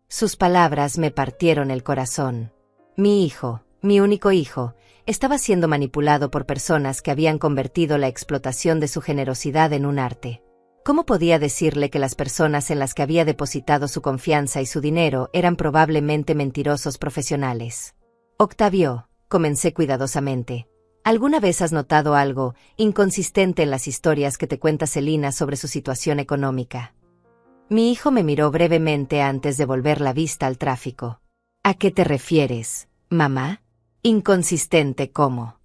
Sus palabras me partieron el corazón. Mi hijo, mi único hijo, estaba siendo manipulado por personas que habían convertido la explotación de su generosidad en un arte. ¿Cómo podía decirle que las personas en las que había depositado su confianza y su dinero eran probablemente mentirosos profesionales? «Octavio», comencé cuidadosamente, ¿alguna vez has notado algo inconsistente en las historias que te cuenta Celina sobre su situación económica? Mi hijo me miró brevemente antes de volver la vista al tráfico. «¿A qué te refieres, mamá? ¿Inconsistente cómo?»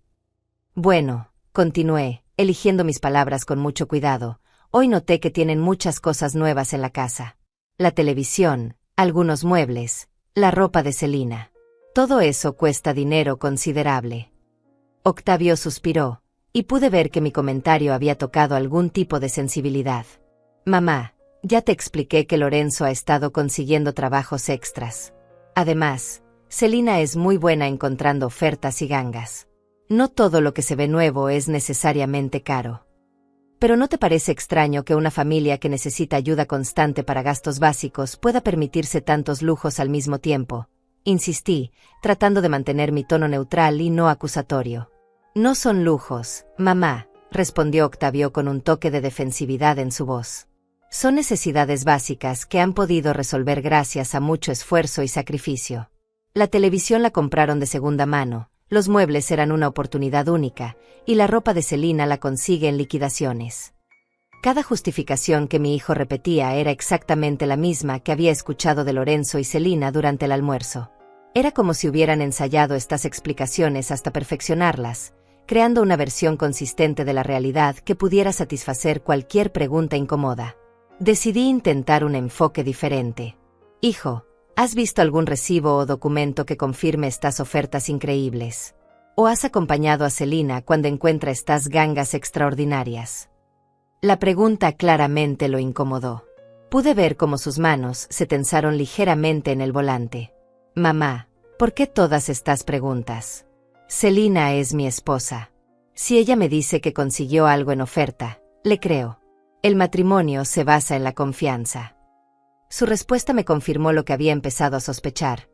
«Bueno», continué, eligiendo mis palabras con mucho cuidado, «hoy noté que tienen muchas cosas nuevas en la casa. La televisión, algunos muebles, la ropa de Celina. Todo eso cuesta dinero considerable». Octavio suspiró, y pude ver que mi comentario había tocado algún tipo de sensibilidad. «Mamá, ya te expliqué que Lorenzo ha estado consiguiendo trabajos extras. Además, Celina es muy buena encontrando ofertas y gangas. No todo lo que se ve nuevo es necesariamente caro. Pero ¿no te parece extraño que una familia que necesita ayuda constante para gastos básicos pueda permitirse tantos lujos al mismo tiempo?», insistí, tratando de mantener mi tono neutral y no acusatorio. «No son lujos, mamá», respondió Octavio con un toque de defensividad en su voz. «Son necesidades básicas que han podido resolver gracias a mucho esfuerzo y sacrificio. La televisión la compraron de segunda mano, los muebles eran una oportunidad única, y la ropa de Celina la consigue en liquidaciones». Cada justificación que mi hijo repetía era exactamente la misma que había escuchado de Lorenzo y Celina durante el almuerzo. Era como si hubieran ensayado estas explicaciones hasta perfeccionarlas, creando una versión consistente de la realidad que pudiera satisfacer cualquier pregunta incómoda. Decidí intentar un enfoque diferente. «Hijo, ¿has visto algún recibo o documento que confirme estas ofertas increíbles? ¿O has acompañado a Celina cuando encuentra estas gangas extraordinarias?» La pregunta claramente lo incomodó. Pude ver cómo sus manos se tensaron ligeramente en el volante. «Mamá, ¿por qué todas estas preguntas? Celina es mi esposa. Si ella me dice que consiguió algo en oferta, le creo. El matrimonio se basa en la confianza». Su respuesta me confirmó lo que había empezado a sospechar.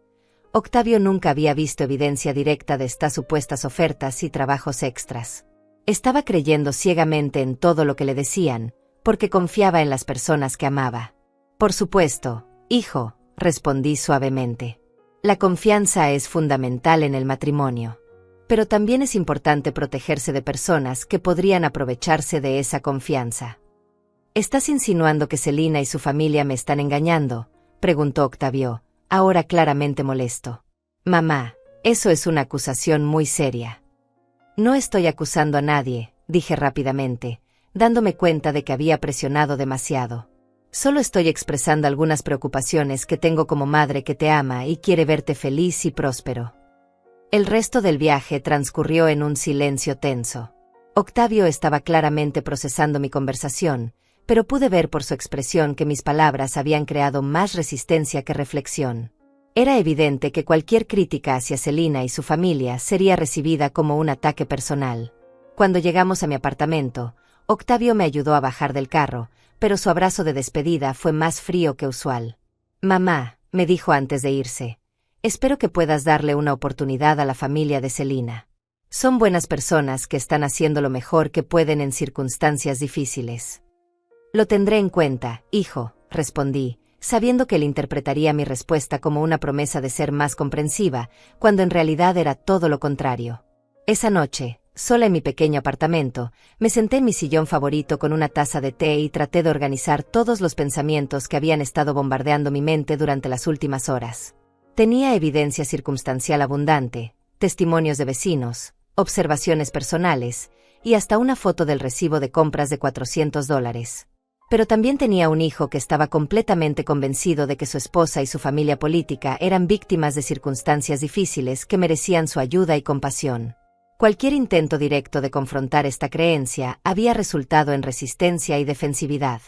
Octavio nunca había visto evidencia directa de estas supuestas ofertas y trabajos extras. Estaba creyendo ciegamente en todo lo que le decían, porque confiaba en las personas que amaba. «Por supuesto, hijo», respondí suavemente. «La confianza es fundamental en el matrimonio. Pero también es importante protegerse de personas que podrían aprovecharse de esa confianza. ¿Estás insinuando que Selina y su familia me están engañando?, preguntó Octavio, ahora claramente molesto. Mamá, eso es una acusación muy seria. No estoy acusando a nadie, dije rápidamente, dándome cuenta de que había presionado demasiado. Solo estoy expresando algunas preocupaciones que tengo como madre que te ama y quiere verte feliz y próspero. El resto del viaje transcurrió en un silencio tenso. Octavio estaba claramente procesando mi conversación, pero pude ver por su expresión que mis palabras habían creado más resistencia que reflexión. Era evidente que cualquier crítica hacia Selina y su familia sería recibida como un ataque personal. Cuando llegamos a mi apartamento, Octavio me ayudó a bajar del carro, pero su abrazo de despedida fue más frío que usual. Mamá, me dijo antes de irse, espero que puedas darle una oportunidad a la familia de Selina. Son buenas personas que están haciendo lo mejor que pueden en circunstancias difíciles. Lo tendré en cuenta, hijo, respondí, sabiendo que él interpretaría mi respuesta como una promesa de ser más comprensiva, cuando en realidad era todo lo contrario. Esa noche, sola en mi pequeño apartamento, me senté en mi sillón favorito con una taza de té y traté de organizar todos los pensamientos que habían estado bombardeando mi mente durante las últimas horas. Tenía evidencia circunstancial abundante, testimonios de vecinos, observaciones personales, y hasta una foto del recibo de compras de $400. Pero también tenía un hijo que estaba completamente convencido de que su esposa y su familia política eran víctimas de circunstancias difíciles que merecían su ayuda y compasión. Cualquier intento directo de confrontar esta creencia había resultado en resistencia y defensividad.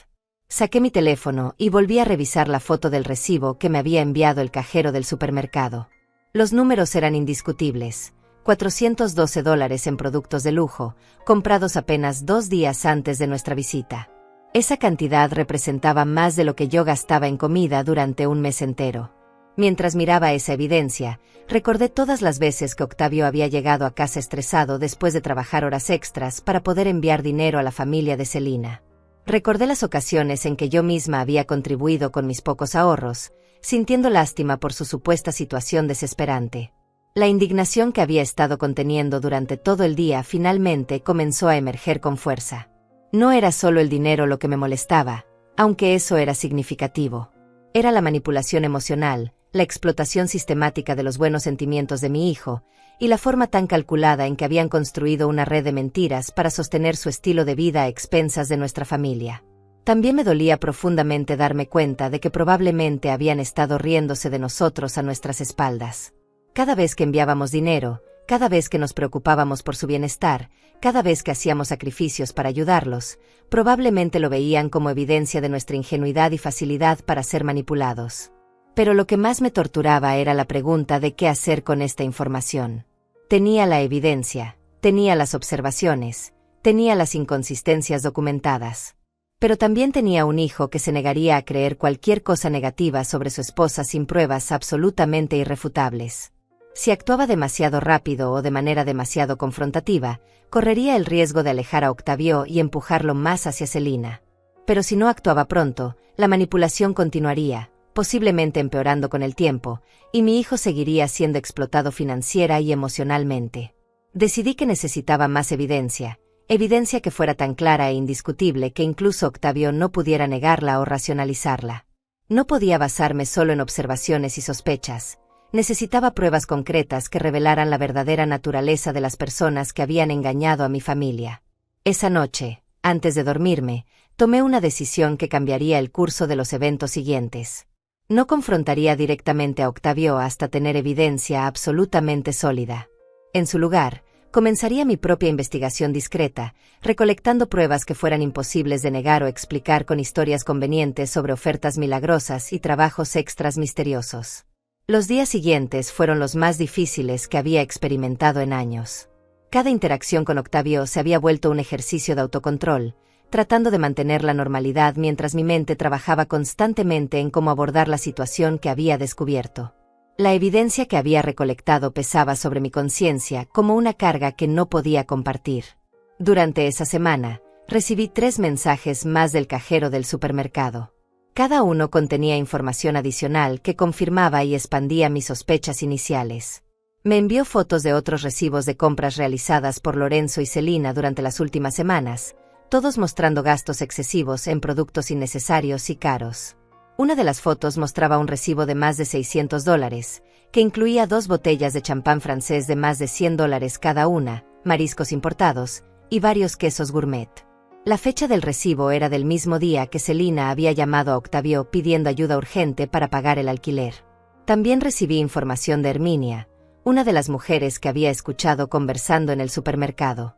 Saqué mi teléfono y volví a revisar la foto del recibo que me había enviado el cajero del supermercado. Los números eran indiscutibles: $412 en productos de lujo, comprados apenas 2 días antes de nuestra visita. Esa cantidad representaba más de lo que yo gastaba en comida durante un mes entero. Mientras miraba esa evidencia, recordé todas las veces que Octavio había llegado a casa estresado después de trabajar horas extras para poder enviar dinero a la familia de Selina. Recordé las ocasiones en que yo misma había contribuido con mis pocos ahorros, sintiendo lástima por su supuesta situación desesperante. La indignación que había estado conteniendo durante todo el día finalmente comenzó a emerger con fuerza. No era solo el dinero lo que me molestaba, aunque eso era significativo. Era la manipulación emocional, la explotación sistemática de los buenos sentimientos de mi hijo, y la forma tan calculada en que habían construido una red de mentiras para sostener su estilo de vida a expensas de nuestra familia. También me dolía profundamente darme cuenta de que probablemente habían estado riéndose de nosotros a nuestras espaldas. Cada vez que enviábamos dinero, cada vez que nos preocupábamos por su bienestar, cada vez que hacíamos sacrificios para ayudarlos, probablemente lo veían como evidencia de nuestra ingenuidad y facilidad para ser manipulados. Pero lo que más me torturaba era la pregunta de qué hacer con esta información. Tenía la evidencia, tenía las observaciones, tenía las inconsistencias documentadas. Pero también tenía un hijo que se negaría a creer cualquier cosa negativa sobre su esposa sin pruebas absolutamente irrefutables. Si actuaba demasiado rápido o de manera demasiado confrontativa, correría el riesgo de alejar a Octavio y empujarlo más hacia Selina. Pero si no actuaba pronto, la manipulación continuaría, posiblemente empeorando con el tiempo, y mi hijo seguiría siendo explotado financiera y emocionalmente. Decidí que necesitaba más evidencia que fuera tan clara e indiscutible que incluso Octavio no pudiera negarla o racionalizarla. No podía basarme solo en observaciones y sospechas. Necesitaba pruebas concretas que revelaran la verdadera naturaleza de las personas que habían engañado a mi familia. Esa noche, antes de dormirme, tomé una decisión que cambiaría el curso de los eventos siguientes. No confrontaría directamente a Octavio hasta tener evidencia absolutamente sólida. En su lugar, comenzaría mi propia investigación discreta, recolectando pruebas que fueran imposibles de negar o explicar con historias convenientes sobre ofertas milagrosas y trabajos extras misteriosos. Los días siguientes fueron los más difíciles que había experimentado en años. Cada interacción con Octavio se había vuelto un ejercicio de autocontrol, tratando de mantener la normalidad mientras mi mente trabajaba constantemente en cómo abordar la situación que había descubierto. La evidencia que había recolectado pesaba sobre mi conciencia como una carga que no podía compartir. Durante esa semana, recibí 3 mensajes más del cajero del supermercado. Cada uno contenía información adicional que confirmaba y expandía mis sospechas iniciales. Me envió fotos de otros recibos de compras realizadas por Lorenzo y Celina durante las últimas semanas, todos mostrando gastos excesivos en productos innecesarios y caros. Una de las fotos mostraba un recibo de más de $600, que incluía 2 botellas de champán francés de más de $100 cada una, mariscos importados, y varios quesos gourmet. La fecha del recibo era del mismo día que Celina había llamado a Octavio pidiendo ayuda urgente para pagar el alquiler. También recibí información de Herminia, una de las mujeres que había escuchado conversando en el supermercado.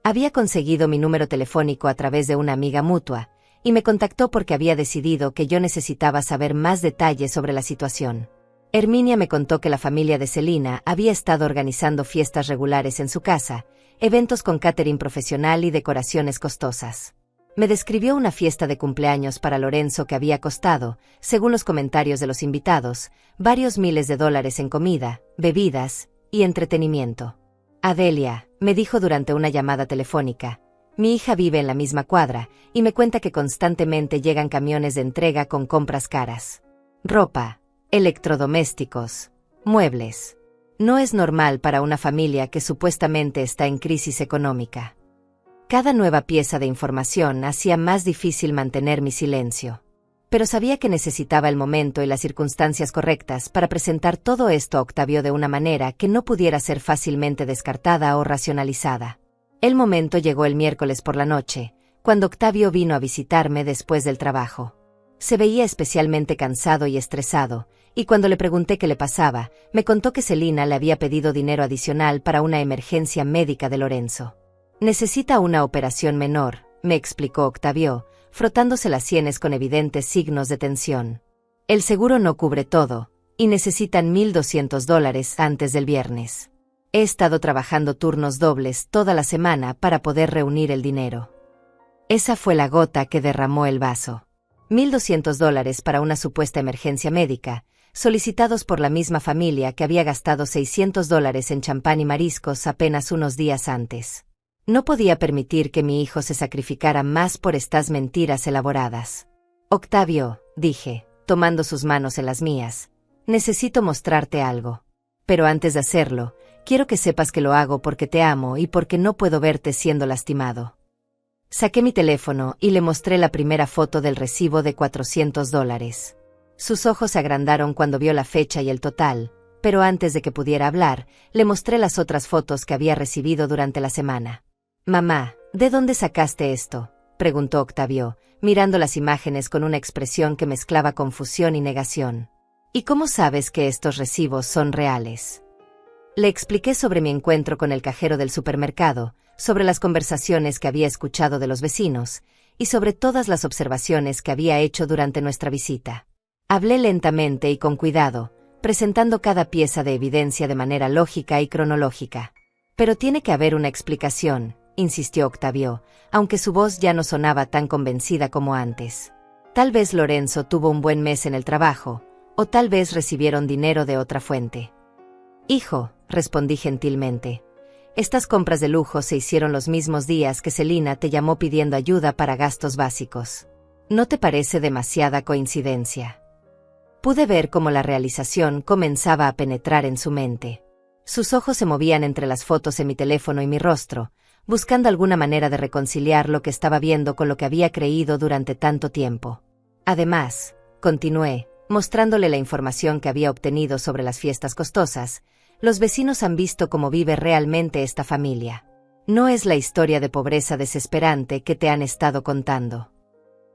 Había conseguido mi número telefónico a través de una amiga mutua, y me contactó porque había decidido que yo necesitaba saber más detalles sobre la situación. Herminia me contó que la familia de Celina había estado organizando fiestas regulares en su casa, eventos con catering profesional y decoraciones costosas. Me describió una fiesta de cumpleaños para Lorenzo que había costado, según los comentarios de los invitados, varios miles de dólares en comida, bebidas y entretenimiento. Adelia, me dijo durante una llamada telefónica, mi hija vive en la misma cuadra y me cuenta que constantemente llegan camiones de entrega con compras caras. Ropa, electrodomésticos, muebles. No es normal para una familia que supuestamente está en crisis económica. Cada nueva pieza de información hacía más difícil mantener mi silencio. Pero sabía que necesitaba el momento y las circunstancias correctas para presentar todo esto a Octavio de una manera que no pudiera ser fácilmente descartada o racionalizada. El momento llegó el miércoles por la noche, cuando Octavio vino a visitarme después del trabajo. Se veía especialmente cansado y estresado, y cuando le pregunté qué le pasaba, me contó que Celina le había pedido dinero adicional para una emergencia médica de Lorenzo. Necesita una operación menor, me explicó Octavio, frotándose las sienes con evidentes signos de tensión. El seguro no cubre todo, y necesitan $1,200 antes del viernes. He estado trabajando turnos dobles toda la semana para poder reunir el dinero. Esa fue la gota que derramó el vaso. $1,200 para una supuesta emergencia médica, solicitados por la misma familia que había gastado $600 en champán y mariscos apenas unos días antes. No podía permitir que mi hijo se sacrificara más por estas mentiras elaboradas. Octavio, dije, tomando sus manos en las mías, necesito mostrarte algo. Pero antes de hacerlo, quiero que sepas que lo hago porque te amo y porque no puedo verte siendo lastimado. Saqué mi teléfono y le mostré la primera foto del recibo de $400. Sus ojos se agrandaron cuando vio la fecha y el total, pero antes de que pudiera hablar, le mostré las otras fotos que había recibido durante la semana. Mamá, ¿de dónde sacaste esto?, preguntó Octavio, mirando las imágenes con una expresión que mezclaba confusión y negación. ¿Y cómo sabes que estos recibos son reales? Le expliqué sobre mi encuentro con el cajero del supermercado, sobre las conversaciones que había escuchado de los vecinos, y sobre todas las observaciones que había hecho durante nuestra visita. Hablé lentamente y con cuidado, presentando cada pieza de evidencia de manera lógica y cronológica. Pero tiene que haber una explicación, insistió Octavio, aunque su voz ya no sonaba tan convencida como antes. Tal vez Lorenzo tuvo un buen mes en el trabajo, o tal vez recibieron dinero de otra fuente. Hijo, respondí gentilmente, estas compras de lujo se hicieron los mismos días que Celina te llamó pidiendo ayuda para gastos básicos. ¿No te parece demasiada coincidencia? Pude ver cómo la realización comenzaba a penetrar en su mente. Sus ojos se movían entre las fotos en mi teléfono y mi rostro, buscando alguna manera de reconciliar lo que estaba viendo con lo que había creído durante tanto tiempo. Además, continué, mostrándole la información que había obtenido sobre las fiestas costosas, los vecinos han visto cómo vive realmente esta familia. No es la historia de pobreza desesperante que te han estado contando.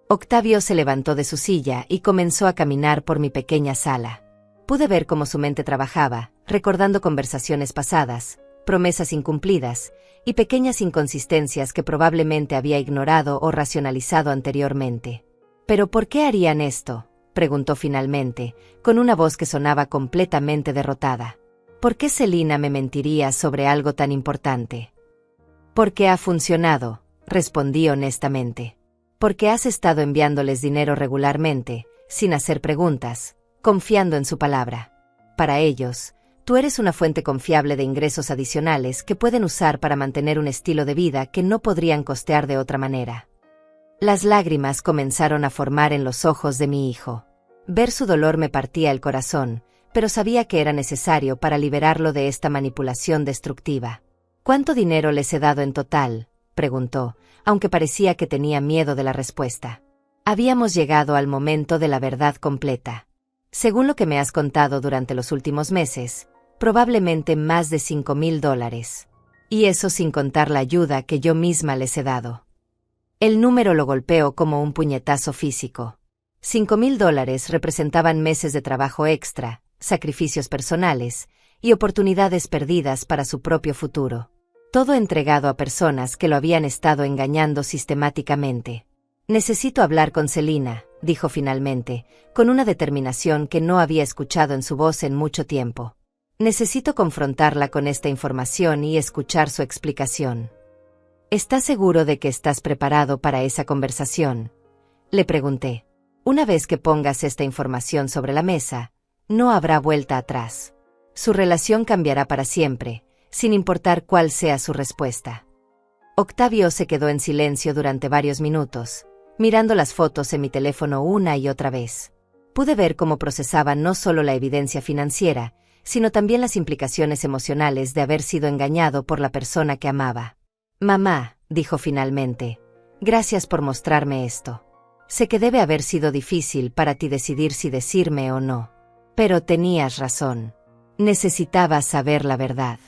Octavio se levantó de su silla y comenzó a caminar por mi pequeña sala. Pude ver cómo su mente trabajaba, recordando conversaciones pasadas, promesas incumplidas, y pequeñas inconsistencias que probablemente había ignorado o racionalizado anteriormente. ¿Pero por qué harían esto?, preguntó finalmente, con una voz que sonaba completamente derrotada. ¿Por qué Celina me mentiría sobre algo tan importante? Porque ha funcionado, respondí honestamente. Porque has estado enviándoles dinero regularmente, sin hacer preguntas, confiando en su palabra. Para ellos, tú eres una fuente confiable de ingresos adicionales que pueden usar para mantener un estilo de vida que no podrían costear de otra manera. Las lágrimas comenzaron a formar en los ojos de mi hijo. Ver su dolor me partía el corazón, pero sabía que era necesario para liberarlo de esta manipulación destructiva. ¿Cuánto dinero les he dado en total?, preguntó, aunque parecía que tenía miedo de la respuesta. Habíamos llegado al momento de la verdad completa. Según lo que me has contado durante los últimos meses, probablemente más de $5,000. Y eso sin contar la ayuda que yo misma les he dado. El número lo golpeó como un puñetazo físico. $5,000 representaban meses de trabajo extra, sacrificios personales y oportunidades perdidas para su propio futuro. Todo entregado a personas que lo habían estado engañando sistemáticamente. Necesito hablar con Selina, dijo finalmente, con una determinación que no había escuchado en su voz en mucho tiempo. Necesito confrontarla con esta información y escuchar su explicación. ¿Estás seguro de que estás preparado para esa conversación?, le pregunté. Una vez que pongas esta información sobre la mesa, no habrá vuelta atrás. Su relación cambiará para siempre, sin importar cuál sea su respuesta. Octavio se quedó en silencio durante varios minutos, mirando las fotos en mi teléfono una y otra vez. Pude ver cómo procesaba no solo la evidencia financiera, sino también las implicaciones emocionales de haber sido engañado por la persona que amaba. Mamá, dijo finalmente, gracias por mostrarme esto. Sé que debe haber sido difícil para ti decidir si decirme o no. Pero tenías razón. Necesitaba saber la verdad.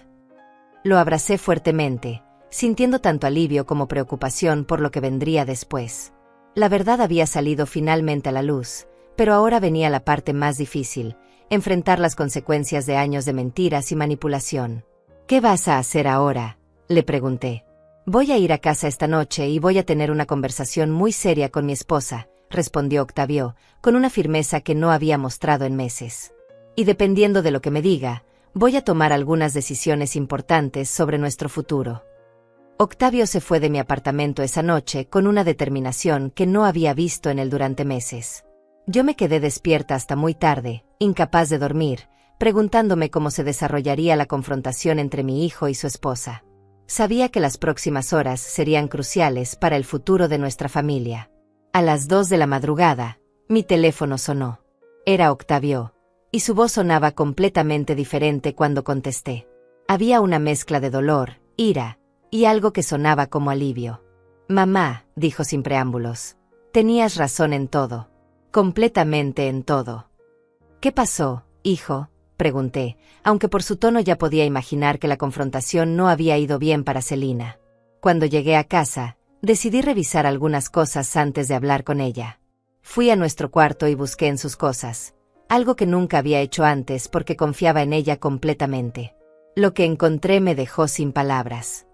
Lo abracé fuertemente, sintiendo tanto alivio como preocupación por lo que vendría después. La verdad había salido finalmente a la luz, pero ahora venía la parte más difícil, enfrentar las consecuencias de años de mentiras y manipulación. ¿Qué vas a hacer ahora?, le pregunté. Voy a ir a casa esta noche y voy a tener una conversación muy seria con mi esposa, respondió Octavio, con una firmeza que no había mostrado en meses. Y dependiendo de lo que me diga, voy a tomar algunas decisiones importantes sobre nuestro futuro. Octavio se fue de mi apartamento esa noche con una determinación que no había visto en él durante meses. Yo me quedé despierta hasta muy tarde, incapaz de dormir, preguntándome cómo se desarrollaría la confrontación entre mi hijo y su esposa. Sabía que las próximas horas serían cruciales para el futuro de nuestra familia. A las 2 de la madrugada, mi teléfono sonó. Era Octavio, y su voz sonaba completamente diferente cuando contesté. Había una mezcla de dolor, ira, y algo que sonaba como alivio. Mamá, dijo sin preámbulos, tenías razón en todo. Completamente en todo. ¿Qué pasó, hijo?, pregunté, aunque por su tono ya podía imaginar que la confrontación no había ido bien para Selina. Cuando llegué a casa, decidí revisar algunas cosas antes de hablar con ella. Fui a nuestro cuarto y busqué en sus cosas, algo que nunca había hecho antes porque confiaba en ella completamente. Lo que encontré me dejó sin palabras.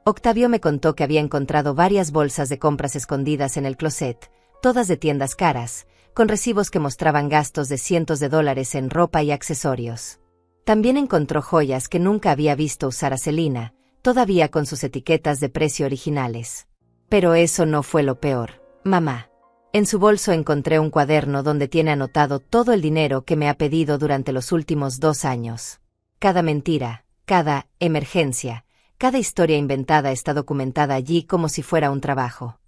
Octavio me contó que había encontrado varias bolsas de compras escondidas en el closet, todas de tiendas caras, con recibos que mostraban gastos de cientos de dólares en ropa y accesorios. También encontró joyas que nunca había visto usar a Selina, todavía con sus etiquetas de precio originales. Pero eso no fue lo peor, mamá. En su bolso encontré un cuaderno donde tiene anotado todo el dinero que me ha pedido durante los últimos 2 años. Cada mentira, cada emergencia, cada historia inventada está documentada allí como si fuera un trabajo.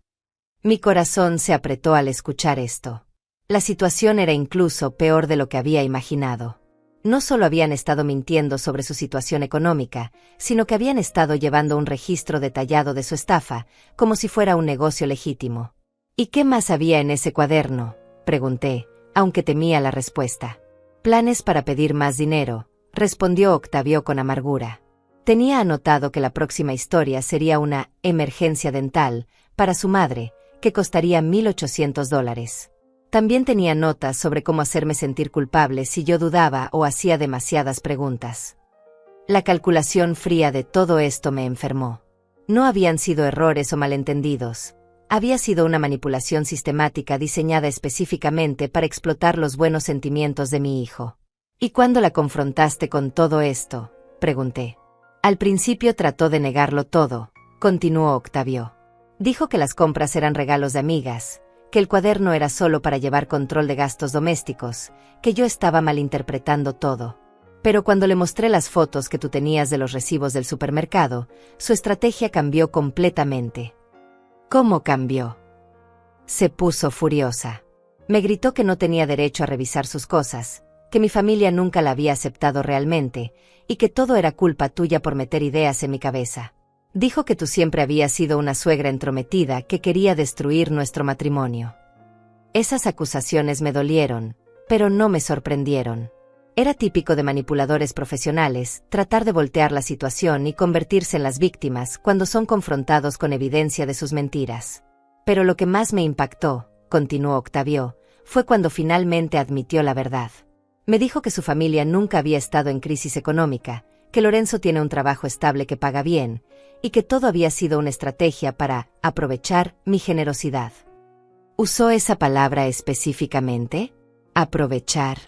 Mi corazón se apretó al escuchar esto. La situación era incluso peor de lo que había imaginado. No solo habían estado mintiendo sobre su situación económica, sino que habían estado llevando un registro detallado de su estafa, como si fuera un negocio legítimo. ¿Y qué más había en ese cuaderno?, pregunté, aunque temía la respuesta. Planes para pedir más dinero, respondió Octavio con amargura. Tenía anotado que la próxima historia sería una emergencia dental para su madre, que costaría $1,800. También tenía notas sobre cómo hacerme sentir culpable si yo dudaba o hacía demasiadas preguntas. La calculación fría de todo esto me enfermó. No habían sido errores o malentendidos. Había sido una manipulación sistemática diseñada específicamente para explotar los buenos sentimientos de mi hijo. ¿Y cuándo la confrontaste con todo esto?, pregunté. Al principio trató de negarlo todo, continuó Octavio. Dijo que las compras eran regalos de amigas, que el cuaderno era solo para llevar control de gastos domésticos, que yo estaba malinterpretando todo. Pero cuando le mostré las fotos que tú tenías de los recibos del supermercado, su estrategia cambió completamente. ¿Cómo cambió? Se puso furiosa. Me gritó que no tenía derecho a revisar sus cosas, que mi familia nunca la había aceptado realmente, y que todo era culpa tuya por meter ideas en mi cabeza. Dijo que tú siempre habías sido una suegra entrometida que quería destruir nuestro matrimonio. Esas acusaciones me dolieron, pero no me sorprendieron. Era típico de manipuladores profesionales tratar de voltear la situación y convertirse en las víctimas cuando son confrontados con evidencia de sus mentiras. Pero lo que más me impactó, continuó Octavio, fue cuando finalmente admitió la verdad. Me dijo que su familia nunca había estado en crisis económica, que Lorenzo tiene un trabajo estable que paga bien, y que todo había sido una estrategia para aprovechar mi generosidad. ¿Usó esa palabra específicamente? Aprovechar.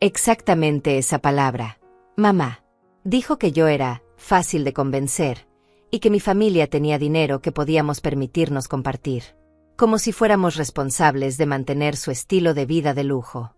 Exactamente esa palabra. Mamá. Dijo que yo era fácil de convencer, y que mi familia tenía dinero que podíamos permitirnos compartir, como si fuéramos responsables de mantener su estilo de vida de lujo.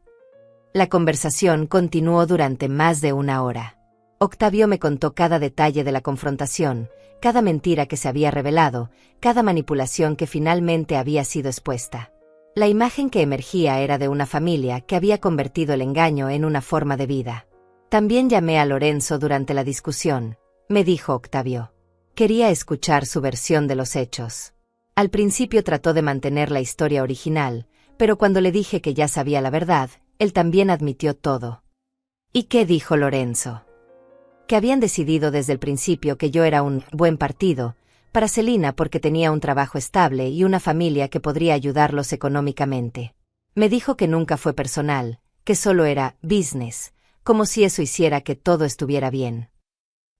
La conversación continuó durante más de una hora. Octavio me contó cada detalle de la confrontación, cada mentira que se había revelado, cada manipulación que finalmente había sido expuesta. La imagen que emergía era de una familia que había convertido el engaño en una forma de vida. También llamé a Lorenzo durante la discusión, me dijo Octavio. Quería escuchar su versión de los hechos. Al principio trató de mantener la historia original, pero cuando le dije que ya sabía la verdad, él también admitió todo. ¿Y qué dijo Lorenzo? Que habían decidido desde el principio que yo era un buen partido para Celina porque tenía un trabajo estable y una familia que podría ayudarlos económicamente. Me dijo que nunca fue personal, que solo era business, como si eso hiciera que todo estuviera bien.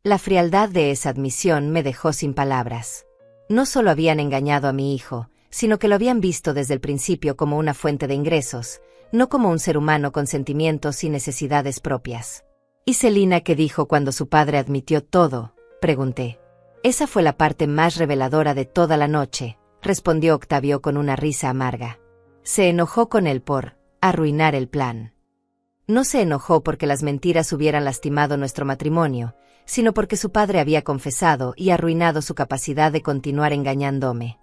La frialdad de esa admisión me dejó sin palabras. No solo habían engañado a mi hijo, sino que lo habían visto desde el principio como una fuente de ingresos, no como un ser humano con sentimientos y necesidades propias. ¿Y Celina qué dijo cuando su padre admitió todo?, pregunté. Esa fue la parte más reveladora de toda la noche, respondió Octavio con una risa amarga. Se enojó con él por arruinar el plan. No se enojó porque las mentiras hubieran lastimado nuestro matrimonio, sino porque su padre había confesado y arruinado su capacidad de continuar engañándome.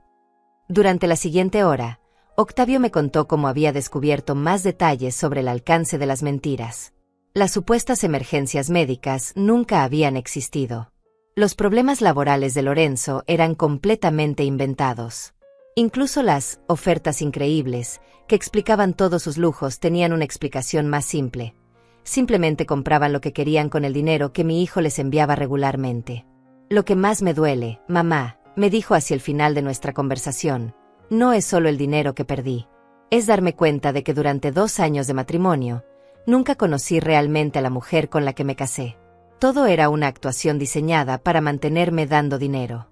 Durante la siguiente hora, Octavio me contó cómo había descubierto más detalles sobre el alcance de las mentiras. Las supuestas emergencias médicas nunca habían existido. Los problemas laborales de Lorenzo eran completamente inventados. Incluso las ofertas increíbles, que explicaban todos sus lujos, tenían una explicación más simple. Simplemente compraban lo que querían con el dinero que mi hijo les enviaba regularmente. Lo que más me duele, mamá, me dijo hacia el final de nuestra conversación, no es solo el dinero que perdí. Es darme cuenta de que durante 2 años de matrimonio, nunca conocí realmente a la mujer con la que me casé. Todo era una actuación diseñada para mantenerme dando dinero.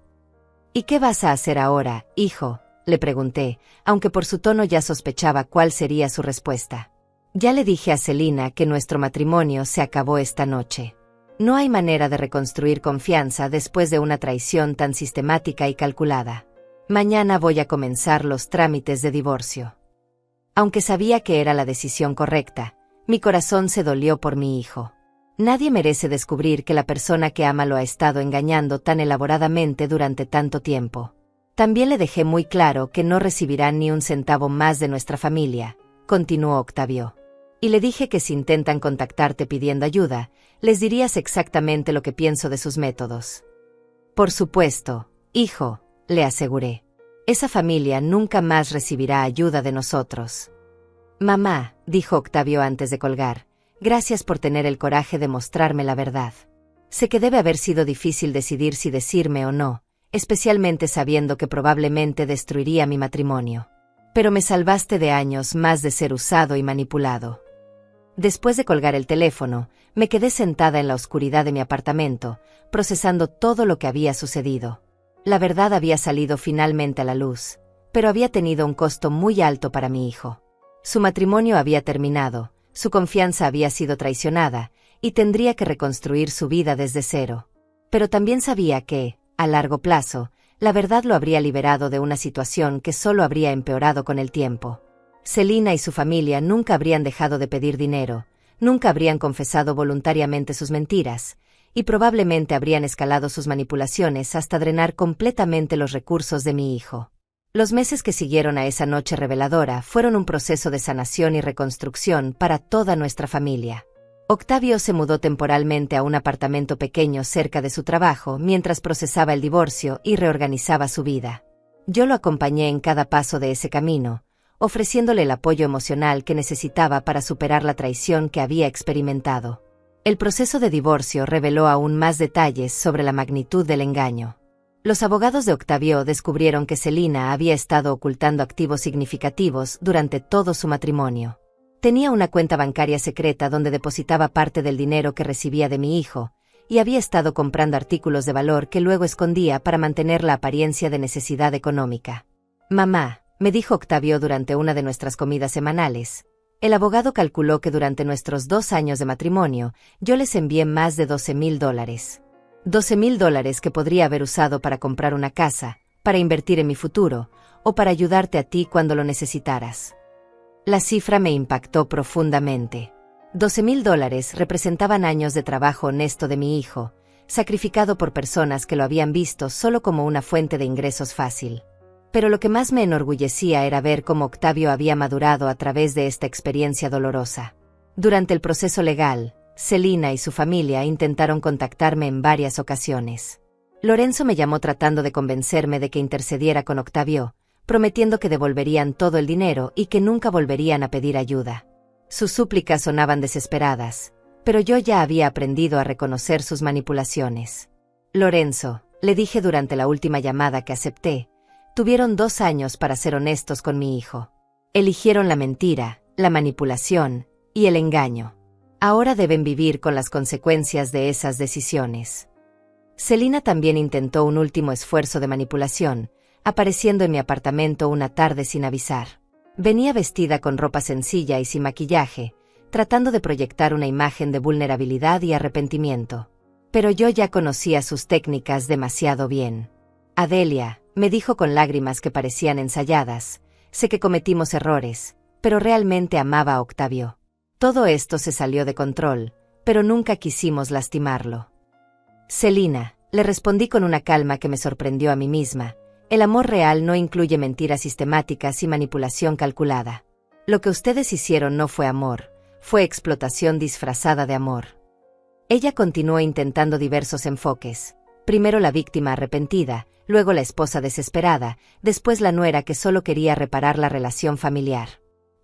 ¿Y qué vas a hacer ahora, hijo?, le pregunté, aunque por su tono ya sospechaba cuál sería su respuesta. Ya le dije a Celina que nuestro matrimonio se acabó esta noche. No hay manera de reconstruir confianza después de una traición tan sistemática y calculada. Mañana voy a comenzar los trámites de divorcio. Aunque sabía que era la decisión correcta, mi corazón se dolió por mi hijo. Nadie merece descubrir que la persona que ama lo ha estado engañando tan elaboradamente durante tanto tiempo. También le dejé muy claro que no recibirán ni un centavo más de nuestra familia, continuó Octavio. Y le dije que si intentan contactarte pidiendo ayuda, les dirías exactamente lo que pienso de sus métodos. Por supuesto, hijo, le aseguré. Esa familia nunca más recibirá ayuda de nosotros. Mamá, dijo Octavio antes de colgar, gracias por tener el coraje de mostrarme la verdad. Sé que debe haber sido difícil decidir si decirme o no, especialmente sabiendo que probablemente destruiría mi matrimonio. Pero me salvaste de años más de ser usado y manipulado. Después de colgar el teléfono, me quedé sentada en la oscuridad de mi apartamento, procesando todo lo que había sucedido. La verdad había salido finalmente a la luz, pero había tenido un costo muy alto para mi hijo. Su matrimonio había terminado, su confianza había sido traicionada, y tendría que reconstruir su vida desde cero. Pero también sabía que, a largo plazo, la verdad lo habría liberado de una situación que solo habría empeorado con el tiempo. Celina y su familia nunca habrían dejado de pedir dinero, nunca habrían confesado voluntariamente sus mentiras, y probablemente habrían escalado sus manipulaciones hasta drenar completamente los recursos de mi hijo. Los meses que siguieron a esa noche reveladora fueron un proceso de sanación y reconstrucción para toda nuestra familia. Octavio se mudó temporalmente a un apartamento pequeño cerca de su trabajo mientras procesaba el divorcio y reorganizaba su vida. Yo lo acompañé en cada paso de ese camino, ofreciéndole el apoyo emocional que necesitaba para superar la traición que había experimentado. El proceso de divorcio reveló aún más detalles sobre la magnitud del engaño. Los abogados de Octavio descubrieron que Celina había estado ocultando activos significativos durante todo su matrimonio. Tenía una cuenta bancaria secreta donde depositaba parte del dinero que recibía de mi hijo, y había estado comprando artículos de valor que luego escondía para mantener la apariencia de necesidad económica. Mamá, me dijo Octavio durante una de nuestras comidas semanales, el abogado calculó que durante nuestros 2 años de matrimonio, yo les envié más de $12,000. $12,000 que podría haber usado para comprar una casa, para invertir en mi futuro, o para ayudarte a ti cuando lo necesitaras. La cifra me impactó profundamente. $12,000 representaban años de trabajo honesto de mi hijo, sacrificado por personas que lo habían visto solo como una fuente de ingresos fácil. Pero lo que más me enorgullecía era ver cómo Octavio había madurado a través de esta experiencia dolorosa. Durante el proceso legal, Celina y su familia intentaron contactarme en varias ocasiones. Lorenzo me llamó tratando de convencerme de que intercediera con Octavio, prometiendo que devolverían todo el dinero y que nunca volverían a pedir ayuda. Sus súplicas sonaban desesperadas, pero yo ya había aprendido a reconocer sus manipulaciones. Lorenzo, le dije durante la última llamada que acepté, tuvieron 2 años para ser honestos con mi hijo. Eligieron la mentira, la manipulación y el engaño. Ahora deben vivir con las consecuencias de esas decisiones. Celina también intentó un último esfuerzo de manipulación, apareciendo en mi apartamento una tarde sin avisar. Venía vestida con ropa sencilla y sin maquillaje, tratando de proyectar una imagen de vulnerabilidad y arrepentimiento. Pero yo ya conocía sus técnicas demasiado bien. Adelia, me dijo con lágrimas que parecían ensayadas, sé que cometimos errores, pero realmente amaba a Octavio. Todo esto se salió de control, pero nunca quisimos lastimarlo. Celina, le respondí con una calma que me sorprendió a mí misma. El amor real no incluye mentiras sistemáticas y manipulación calculada. Lo que ustedes hicieron no fue amor, fue explotación disfrazada de amor. Ella continuó intentando diversos enfoques. Primero la víctima arrepentida, luego la esposa desesperada, después la nuera que solo quería reparar la relación familiar.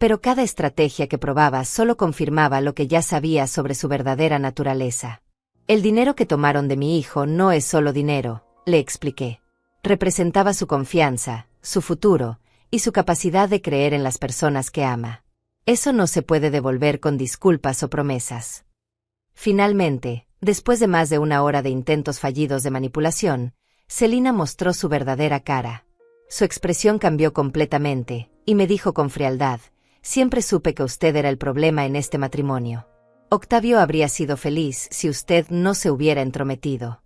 Pero cada estrategia que probaba solo confirmaba lo que ya sabía sobre su verdadera naturaleza. El dinero que tomaron de mi hijo no es solo dinero, le expliqué. Representaba su confianza, su futuro, y su capacidad de creer en las personas que ama. Eso no se puede devolver con disculpas o promesas. Finalmente, después de más de 1 hora de intentos fallidos de manipulación, Celina mostró su verdadera cara. Su expresión cambió completamente, y me dijo con frialdad, siempre supe que usted era el problema en este matrimonio. Octavio habría sido feliz si usted no se hubiera entrometido.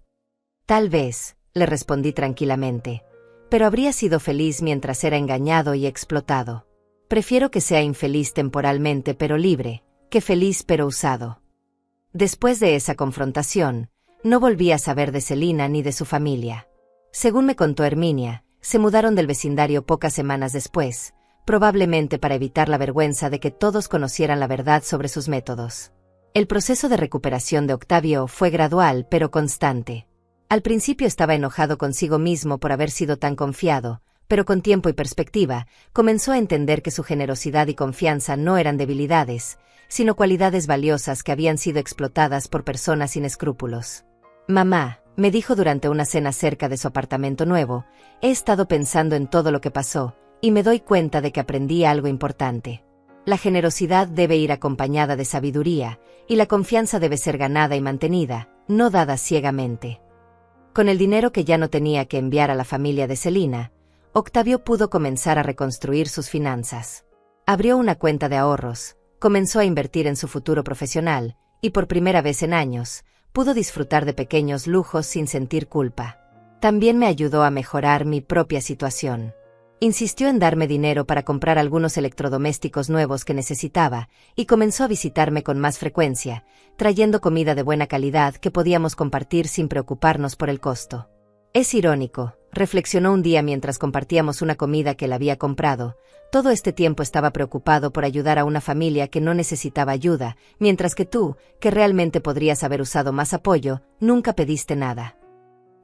Tal vez, le respondí tranquilamente, pero habría sido feliz mientras era engañado y explotado. Prefiero que sea infeliz temporalmente pero libre, que feliz pero usado. Después de esa confrontación, no volví a saber de Celina ni de su familia. Según me contó Herminia, se mudaron del vecindario pocas semanas después, probablemente para evitar la vergüenza de que todos conocieran la verdad sobre sus métodos. El proceso de recuperación de Octavio fue gradual pero constante. Al principio estaba enojado consigo mismo por haber sido tan confiado, pero con tiempo y perspectiva, comenzó a entender que su generosidad y confianza no eran debilidades, sino cualidades valiosas que habían sido explotadas por personas sin escrúpulos. Mamá, me dijo durante una cena cerca de su apartamento nuevo, he estado pensando en todo lo que pasó, y me doy cuenta de que aprendí algo importante. La generosidad debe ir acompañada de sabiduría, y la confianza debe ser ganada y mantenida, no dada ciegamente. Con el dinero que ya no tenía que enviar a la familia de Celina, Octavio pudo comenzar a reconstruir sus finanzas. Abrió una cuenta de ahorros, comenzó a invertir en su futuro profesional, y por primera vez en años, pudo disfrutar de pequeños lujos sin sentir culpa. También me ayudó a mejorar mi propia situación. Insistió en darme dinero para comprar algunos electrodomésticos nuevos que necesitaba, y comenzó a visitarme con más frecuencia, trayendo comida de buena calidad que podíamos compartir sin preocuparnos por el costo. Es irónico, reflexionó un día mientras compartíamos una comida que él había comprado. Todo este tiempo estaba preocupado por ayudar a una familia que no necesitaba ayuda, mientras que tú, que realmente podrías haber usado más apoyo, nunca pediste nada.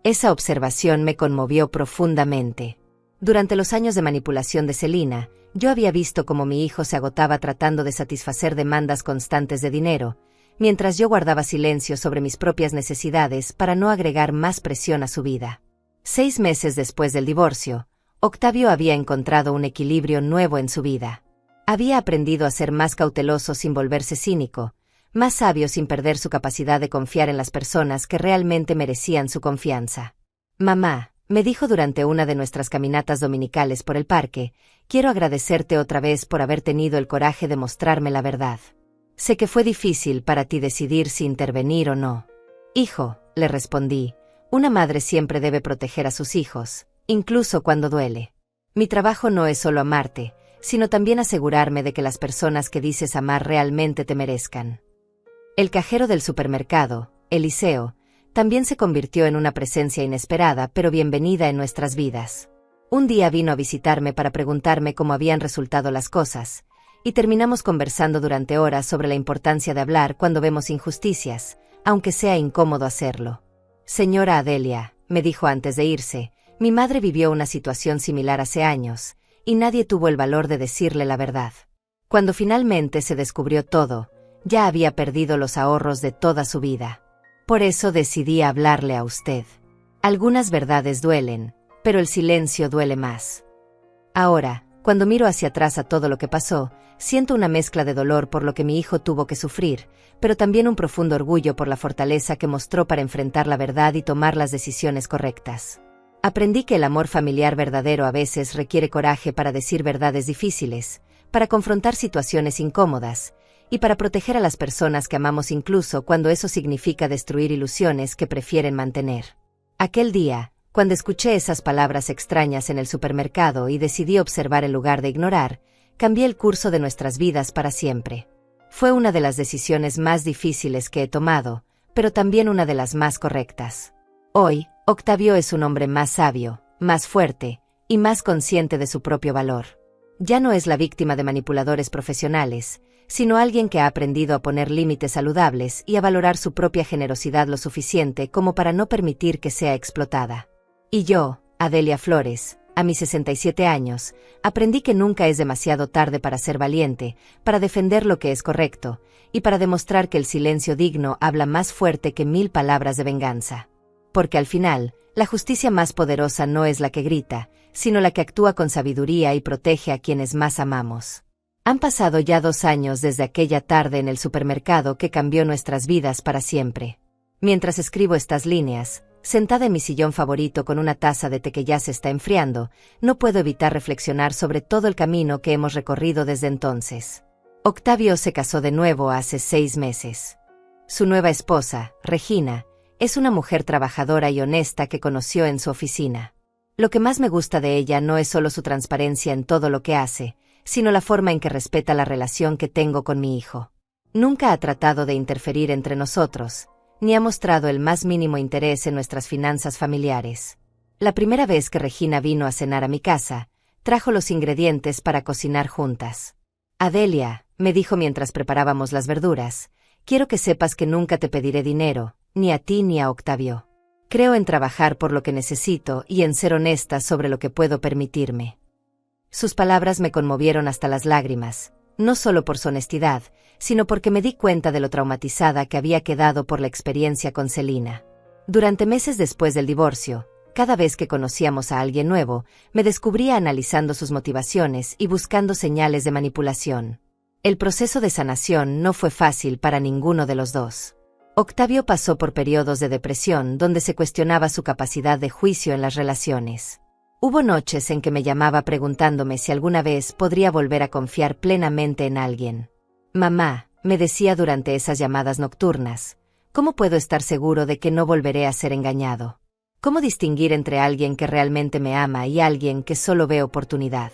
Esa observación me conmovió profundamente. Durante los años de manipulación de Selina, yo había visto cómo mi hijo se agotaba tratando de satisfacer demandas constantes de dinero, mientras yo guardaba silencio sobre mis propias necesidades para no agregar más presión a su vida. 6 meses después del divorcio, Octavio había encontrado un equilibrio nuevo en su vida. Había aprendido a ser más cauteloso sin volverse cínico, más sabio sin perder su capacidad de confiar en las personas que realmente merecían su confianza. Mamá, me dijo durante una de nuestras caminatas dominicales por el parque, quiero agradecerte otra vez por haber tenido el coraje de mostrarme la verdad. Sé que fue difícil para ti decidir si intervenir o no. Hijo, le respondí, una madre siempre debe proteger a sus hijos, incluso cuando duele. Mi trabajo no es solo amarte, sino también asegurarme de que las personas que dices amar realmente te merezcan. El cajero del supermercado, Eliseo, también se convirtió en una presencia inesperada pero bienvenida en nuestras vidas. Un día vino a visitarme para preguntarme cómo habían resultado las cosas, y terminamos conversando durante horas sobre la importancia de hablar cuando vemos injusticias, aunque sea incómodo hacerlo. Señora Adelia, me dijo antes de irse, mi madre vivió una situación similar hace años, y nadie tuvo el valor de decirle la verdad. Cuando finalmente se descubrió todo, ya había perdido los ahorros de toda su vida. Por eso decidí hablarle a usted. Algunas verdades duelen, pero el silencio duele más. Ahora, cuando miro hacia atrás a todo lo que pasó, siento una mezcla de dolor por lo que mi hijo tuvo que sufrir, pero también un profundo orgullo por la fortaleza que mostró para enfrentar la verdad y tomar las decisiones correctas. Aprendí que el amor familiar verdadero a veces requiere coraje para decir verdades difíciles, para confrontar situaciones incómodas, y para proteger a las personas que amamos incluso cuando eso significa destruir ilusiones que prefieren mantener. Aquel día, cuando escuché esas palabras extrañas en el supermercado y decidí observar en lugar de ignorar, cambié el curso de nuestras vidas para siempre. Fue una de las decisiones más difíciles que he tomado, pero también una de las más correctas. Hoy, Octavio es un hombre más sabio, más fuerte, y más consciente de su propio valor. Ya no es la víctima de manipuladores profesionales, sino alguien que ha aprendido a poner límites saludables y a valorar su propia generosidad lo suficiente como para no permitir que sea explotada. Y yo, Adelia Flores, a mis 67 años, aprendí que nunca es demasiado tarde para ser valiente, para defender lo que es correcto, y para demostrar que el silencio digno habla más fuerte que 1000 palabras de venganza. Porque al final, la justicia más poderosa no es la que grita, sino la que actúa con sabiduría y protege a quienes más amamos. Han pasado ya 2 años desde aquella tarde en el supermercado que cambió nuestras vidas para siempre. Mientras escribo estas líneas, sentada en mi sillón favorito con una taza de té que ya se está enfriando, no puedo evitar reflexionar sobre todo el camino que hemos recorrido desde entonces. Octavio se casó de nuevo hace 6 meses. Su nueva esposa, Regina, es una mujer trabajadora y honesta que conoció en su oficina. Lo que más me gusta de ella no es solo su transparencia en todo lo que hace, sino la forma en que respeta la relación que tengo con mi hijo. Nunca ha tratado de interferir entre nosotros, ni ha mostrado el más mínimo interés en nuestras finanzas familiares. La primera vez que Regina vino a cenar a mi casa, trajo los ingredientes para cocinar juntas. Adelia, me dijo mientras preparábamos las verduras, quiero que sepas que nunca te pediré dinero, ni a ti ni a Octavio. Creo en trabajar por lo que necesito y en ser honesta sobre lo que puedo permitirme. Sus palabras me conmovieron hasta las lágrimas, no solo por su honestidad, sino porque me di cuenta de lo traumatizada que había quedado por la experiencia con Selina. Durante meses después del divorcio, cada vez que conocíamos a alguien nuevo, me descubría analizando sus motivaciones y buscando señales de manipulación. El proceso de sanación no fue fácil para ninguno de los dos. Octavio pasó por periodos de depresión donde se cuestionaba su capacidad de juicio en las relaciones. Hubo noches en que me llamaba preguntándome si alguna vez podría volver a confiar plenamente en alguien. Mamá, me decía durante esas llamadas nocturnas, ¿cómo puedo estar seguro de que no volveré a ser engañado? ¿Cómo distinguir entre alguien que realmente me ama y alguien que solo ve oportunidad?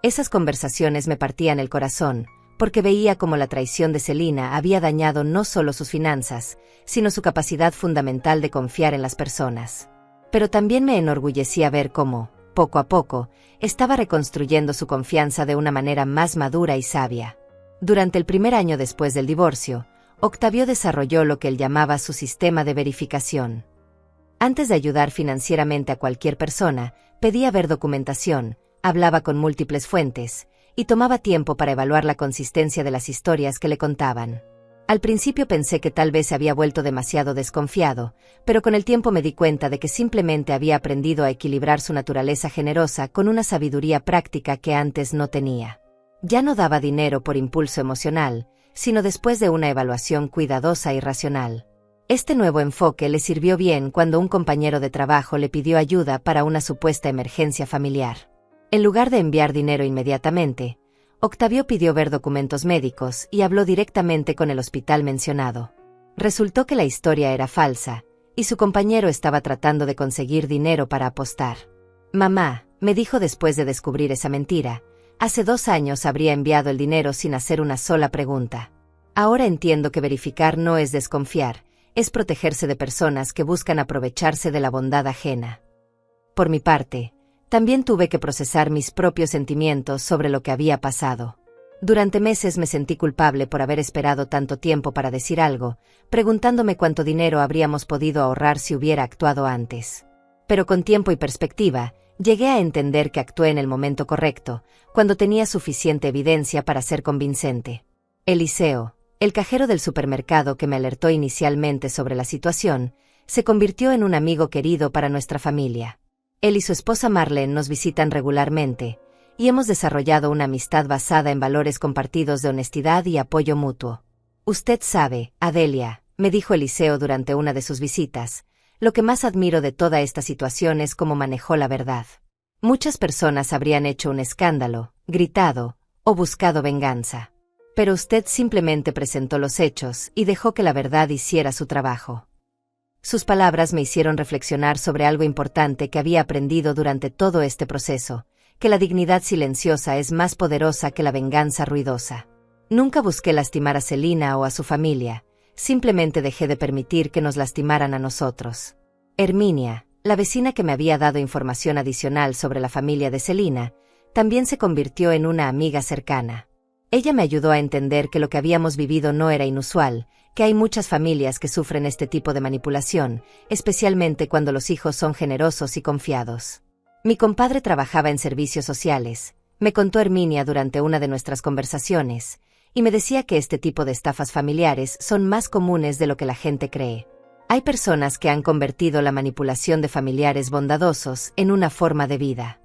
Esas conversaciones me partían el corazón, porque veía cómo la traición de Selina había dañado no solo sus finanzas, sino su capacidad fundamental de confiar en las personas. Pero también me enorgullecía ver cómo, poco a poco, estaba reconstruyendo su confianza de una manera más madura y sabia. Durante el primer año después del divorcio, Octavio desarrolló lo que él llamaba su sistema de verificación. Antes de ayudar financieramente a cualquier persona, pedía ver documentación, hablaba con múltiples fuentes, y tomaba tiempo para evaluar la consistencia de las historias que le contaban. Al principio pensé que tal vez se había vuelto demasiado desconfiado, pero con el tiempo me di cuenta de que simplemente había aprendido a equilibrar su naturaleza generosa con una sabiduría práctica que antes no tenía. Ya no daba dinero por impulso emocional, sino después de una evaluación cuidadosa y racional. Este nuevo enfoque le sirvió bien cuando un compañero de trabajo le pidió ayuda para una supuesta emergencia familiar. En lugar de enviar dinero inmediatamente, Octavio pidió ver documentos médicos y habló directamente con el hospital mencionado. Resultó que la historia era falsa, y su compañero estaba tratando de conseguir dinero para apostar. «Mamá», me dijo después de descubrir esa mentira, «hace 2 años habría enviado el dinero sin hacer una sola pregunta. Ahora entiendo que verificar no es desconfiar, es protegerse de personas que buscan aprovecharse de la bondad ajena». Por mi parte, también tuve que procesar mis propios sentimientos sobre lo que había pasado. Durante meses me sentí culpable por haber esperado tanto tiempo para decir algo, preguntándome cuánto dinero habríamos podido ahorrar si hubiera actuado antes. Pero con tiempo y perspectiva, llegué a entender que actué en el momento correcto, cuando tenía suficiente evidencia para ser convincente. Eliseo, el cajero del supermercado que me alertó inicialmente sobre la situación, se convirtió en un amigo querido para nuestra familia. Él y su esposa Marlene nos visitan regularmente, y hemos desarrollado una amistad basada en valores compartidos de honestidad y apoyo mutuo. «Usted sabe, Adelia», me dijo Eliseo durante una de sus visitas, «lo que más admiro de toda esta situación es cómo manejó la verdad. Muchas personas habrían hecho un escándalo, gritado, o buscado venganza. Pero usted simplemente presentó los hechos y dejó que la verdad hiciera su trabajo». Sus palabras me hicieron reflexionar sobre algo importante que había aprendido durante todo este proceso, que la dignidad silenciosa es más poderosa que la venganza ruidosa. Nunca busqué lastimar a Celina o a su familia, simplemente dejé de permitir que nos lastimaran a nosotros. Herminia, la vecina que me había dado información adicional sobre la familia de Celina, también se convirtió en una amiga cercana. Ella me ayudó a entender que lo que habíamos vivido no era inusual, que hay muchas familias que sufren este tipo de manipulación, especialmente cuando los hijos son generosos y confiados. Mi compadre trabajaba en servicios sociales, me contó Herminia durante una de nuestras conversaciones, y me decía que este tipo de estafas familiares son más comunes de lo que la gente cree. Hay personas que han convertido la manipulación de familiares bondadosos en una forma de vida.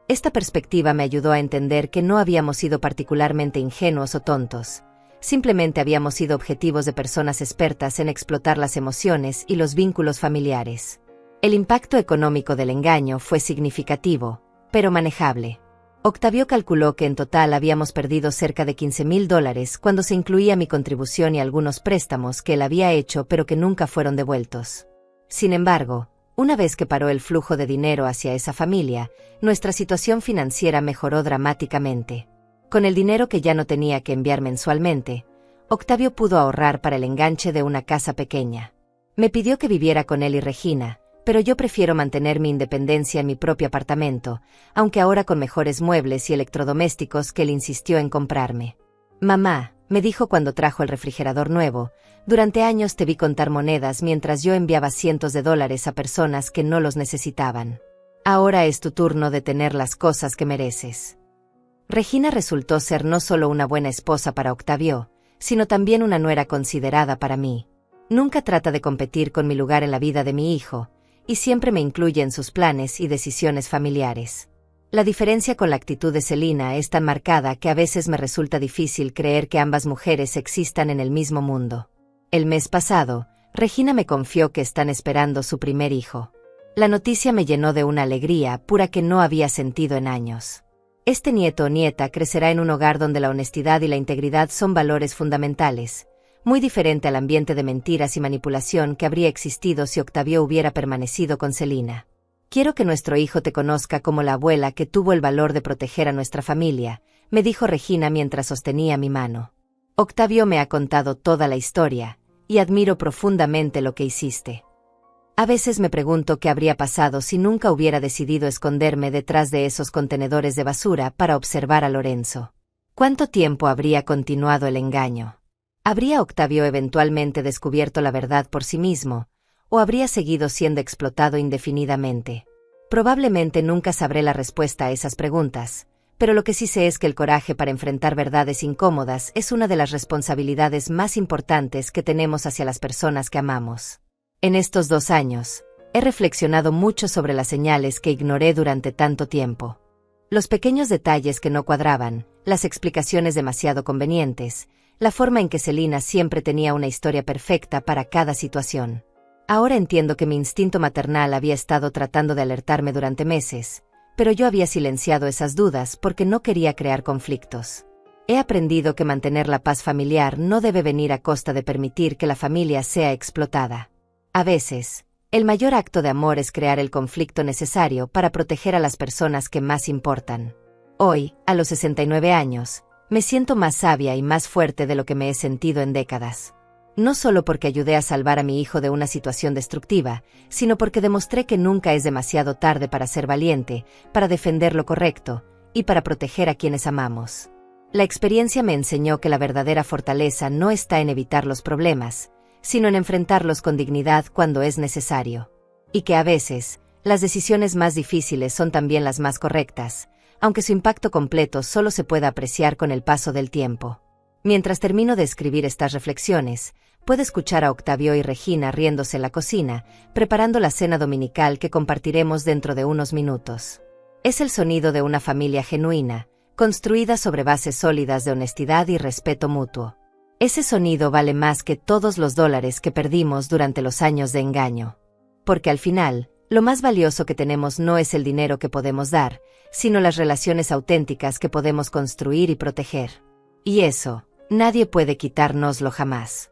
Esta perspectiva me ayudó a entender que no habíamos sido particularmente ingenuos o tontos. Simplemente habíamos sido objetivos de personas expertas en explotar las emociones y los vínculos familiares. El impacto económico del engaño fue significativo, pero manejable. Octavio calculó que en total habíamos perdido cerca de $15,000 cuando se incluía mi contribución y algunos préstamos que él había hecho pero que nunca fueron devueltos. Sin embargo, una vez que paró el flujo de dinero hacia esa familia, nuestra situación financiera mejoró dramáticamente. Con el dinero que ya no tenía que enviar mensualmente, Octavio pudo ahorrar para el enganche de una casa pequeña. Me pidió que viviera con él y Regina, pero yo prefiero mantener mi independencia en mi propio apartamento, aunque ahora con mejores muebles y electrodomésticos que él insistió en comprarme. «Mamá», me dijo cuando trajo el refrigerador nuevo, «durante años te vi contar monedas mientras yo enviaba cientos de dólares a personas que no los necesitaban. Ahora es tu turno de tener las cosas que mereces». Regina resultó ser no solo una buena esposa para Octavio, sino también una nuera considerada para mí. Nunca trata de competir con mi lugar en la vida de mi hijo, y siempre me incluye en sus planes y decisiones familiares. La diferencia con la actitud de Celina es tan marcada que a veces me resulta difícil creer que ambas mujeres existan en el mismo mundo. El mes pasado, Regina me confió que están esperando su primer hijo. La noticia me llenó de una alegría pura que no había sentido en años. Este nieto o nieta crecerá en un hogar donde la honestidad y la integridad son valores fundamentales, muy diferente al ambiente de mentiras y manipulación que habría existido si Octavio hubiera permanecido con Celina. «Quiero que nuestro hijo te conozca como la abuela que tuvo el valor de proteger a nuestra familia», me dijo Regina mientras sostenía mi mano. «Octavio me ha contado toda la historia, y admiro profundamente lo que hiciste. A veces me pregunto qué habría pasado si nunca hubiera decidido esconderme detrás de esos contenedores de basura para observar a Lorenzo. ¿Cuánto tiempo habría continuado el engaño? ¿Habría Octavio eventualmente descubierto la verdad por sí mismo, o habría seguido siendo explotado indefinidamente? Probablemente nunca sabré la respuesta a esas preguntas, pero lo que sí sé es que el coraje para enfrentar verdades incómodas es una de las responsabilidades más importantes que tenemos hacia las personas que amamos. En estos 2 años, he reflexionado mucho sobre las señales que ignoré durante tanto tiempo. Los pequeños detalles que no cuadraban, las explicaciones demasiado convenientes, la forma en que Celina siempre tenía una historia perfecta para cada situación. Ahora entiendo que mi instinto maternal había estado tratando de alertarme durante meses, pero yo había silenciado esas dudas porque no quería crear conflictos. He aprendido que mantener la paz familiar no debe venir a costa de permitir que la familia sea explotada. A veces, el mayor acto de amor es crear el conflicto necesario para proteger a las personas que más importan. Hoy, a los 69 años, me siento más sabia y más fuerte de lo que me he sentido en décadas. No solo porque ayudé a salvar a mi hijo de una situación destructiva, sino porque demostré que nunca es demasiado tarde para ser valiente, para defender lo correcto, y para proteger a quienes amamos. La experiencia me enseñó que la verdadera fortaleza no está en evitar los problemas, sino en enfrentarlos con dignidad cuando es necesario. Y que a veces, las decisiones más difíciles son también las más correctas, aunque su impacto completo solo se pueda apreciar con el paso del tiempo. Mientras termino de escribir estas reflexiones, puedo escuchar a Octavio y Regina riéndose en la cocina, preparando la cena dominical que compartiremos dentro de unos minutos. Es el sonido de una familia genuina, construida sobre bases sólidas de honestidad y respeto mutuo. Ese sonido vale más que todos los dólares que perdimos durante los años de engaño. Porque al final, lo más valioso que tenemos no es el dinero que podemos dar, sino las relaciones auténticas que podemos construir y proteger. Y eso, nadie puede quitárnoslo jamás.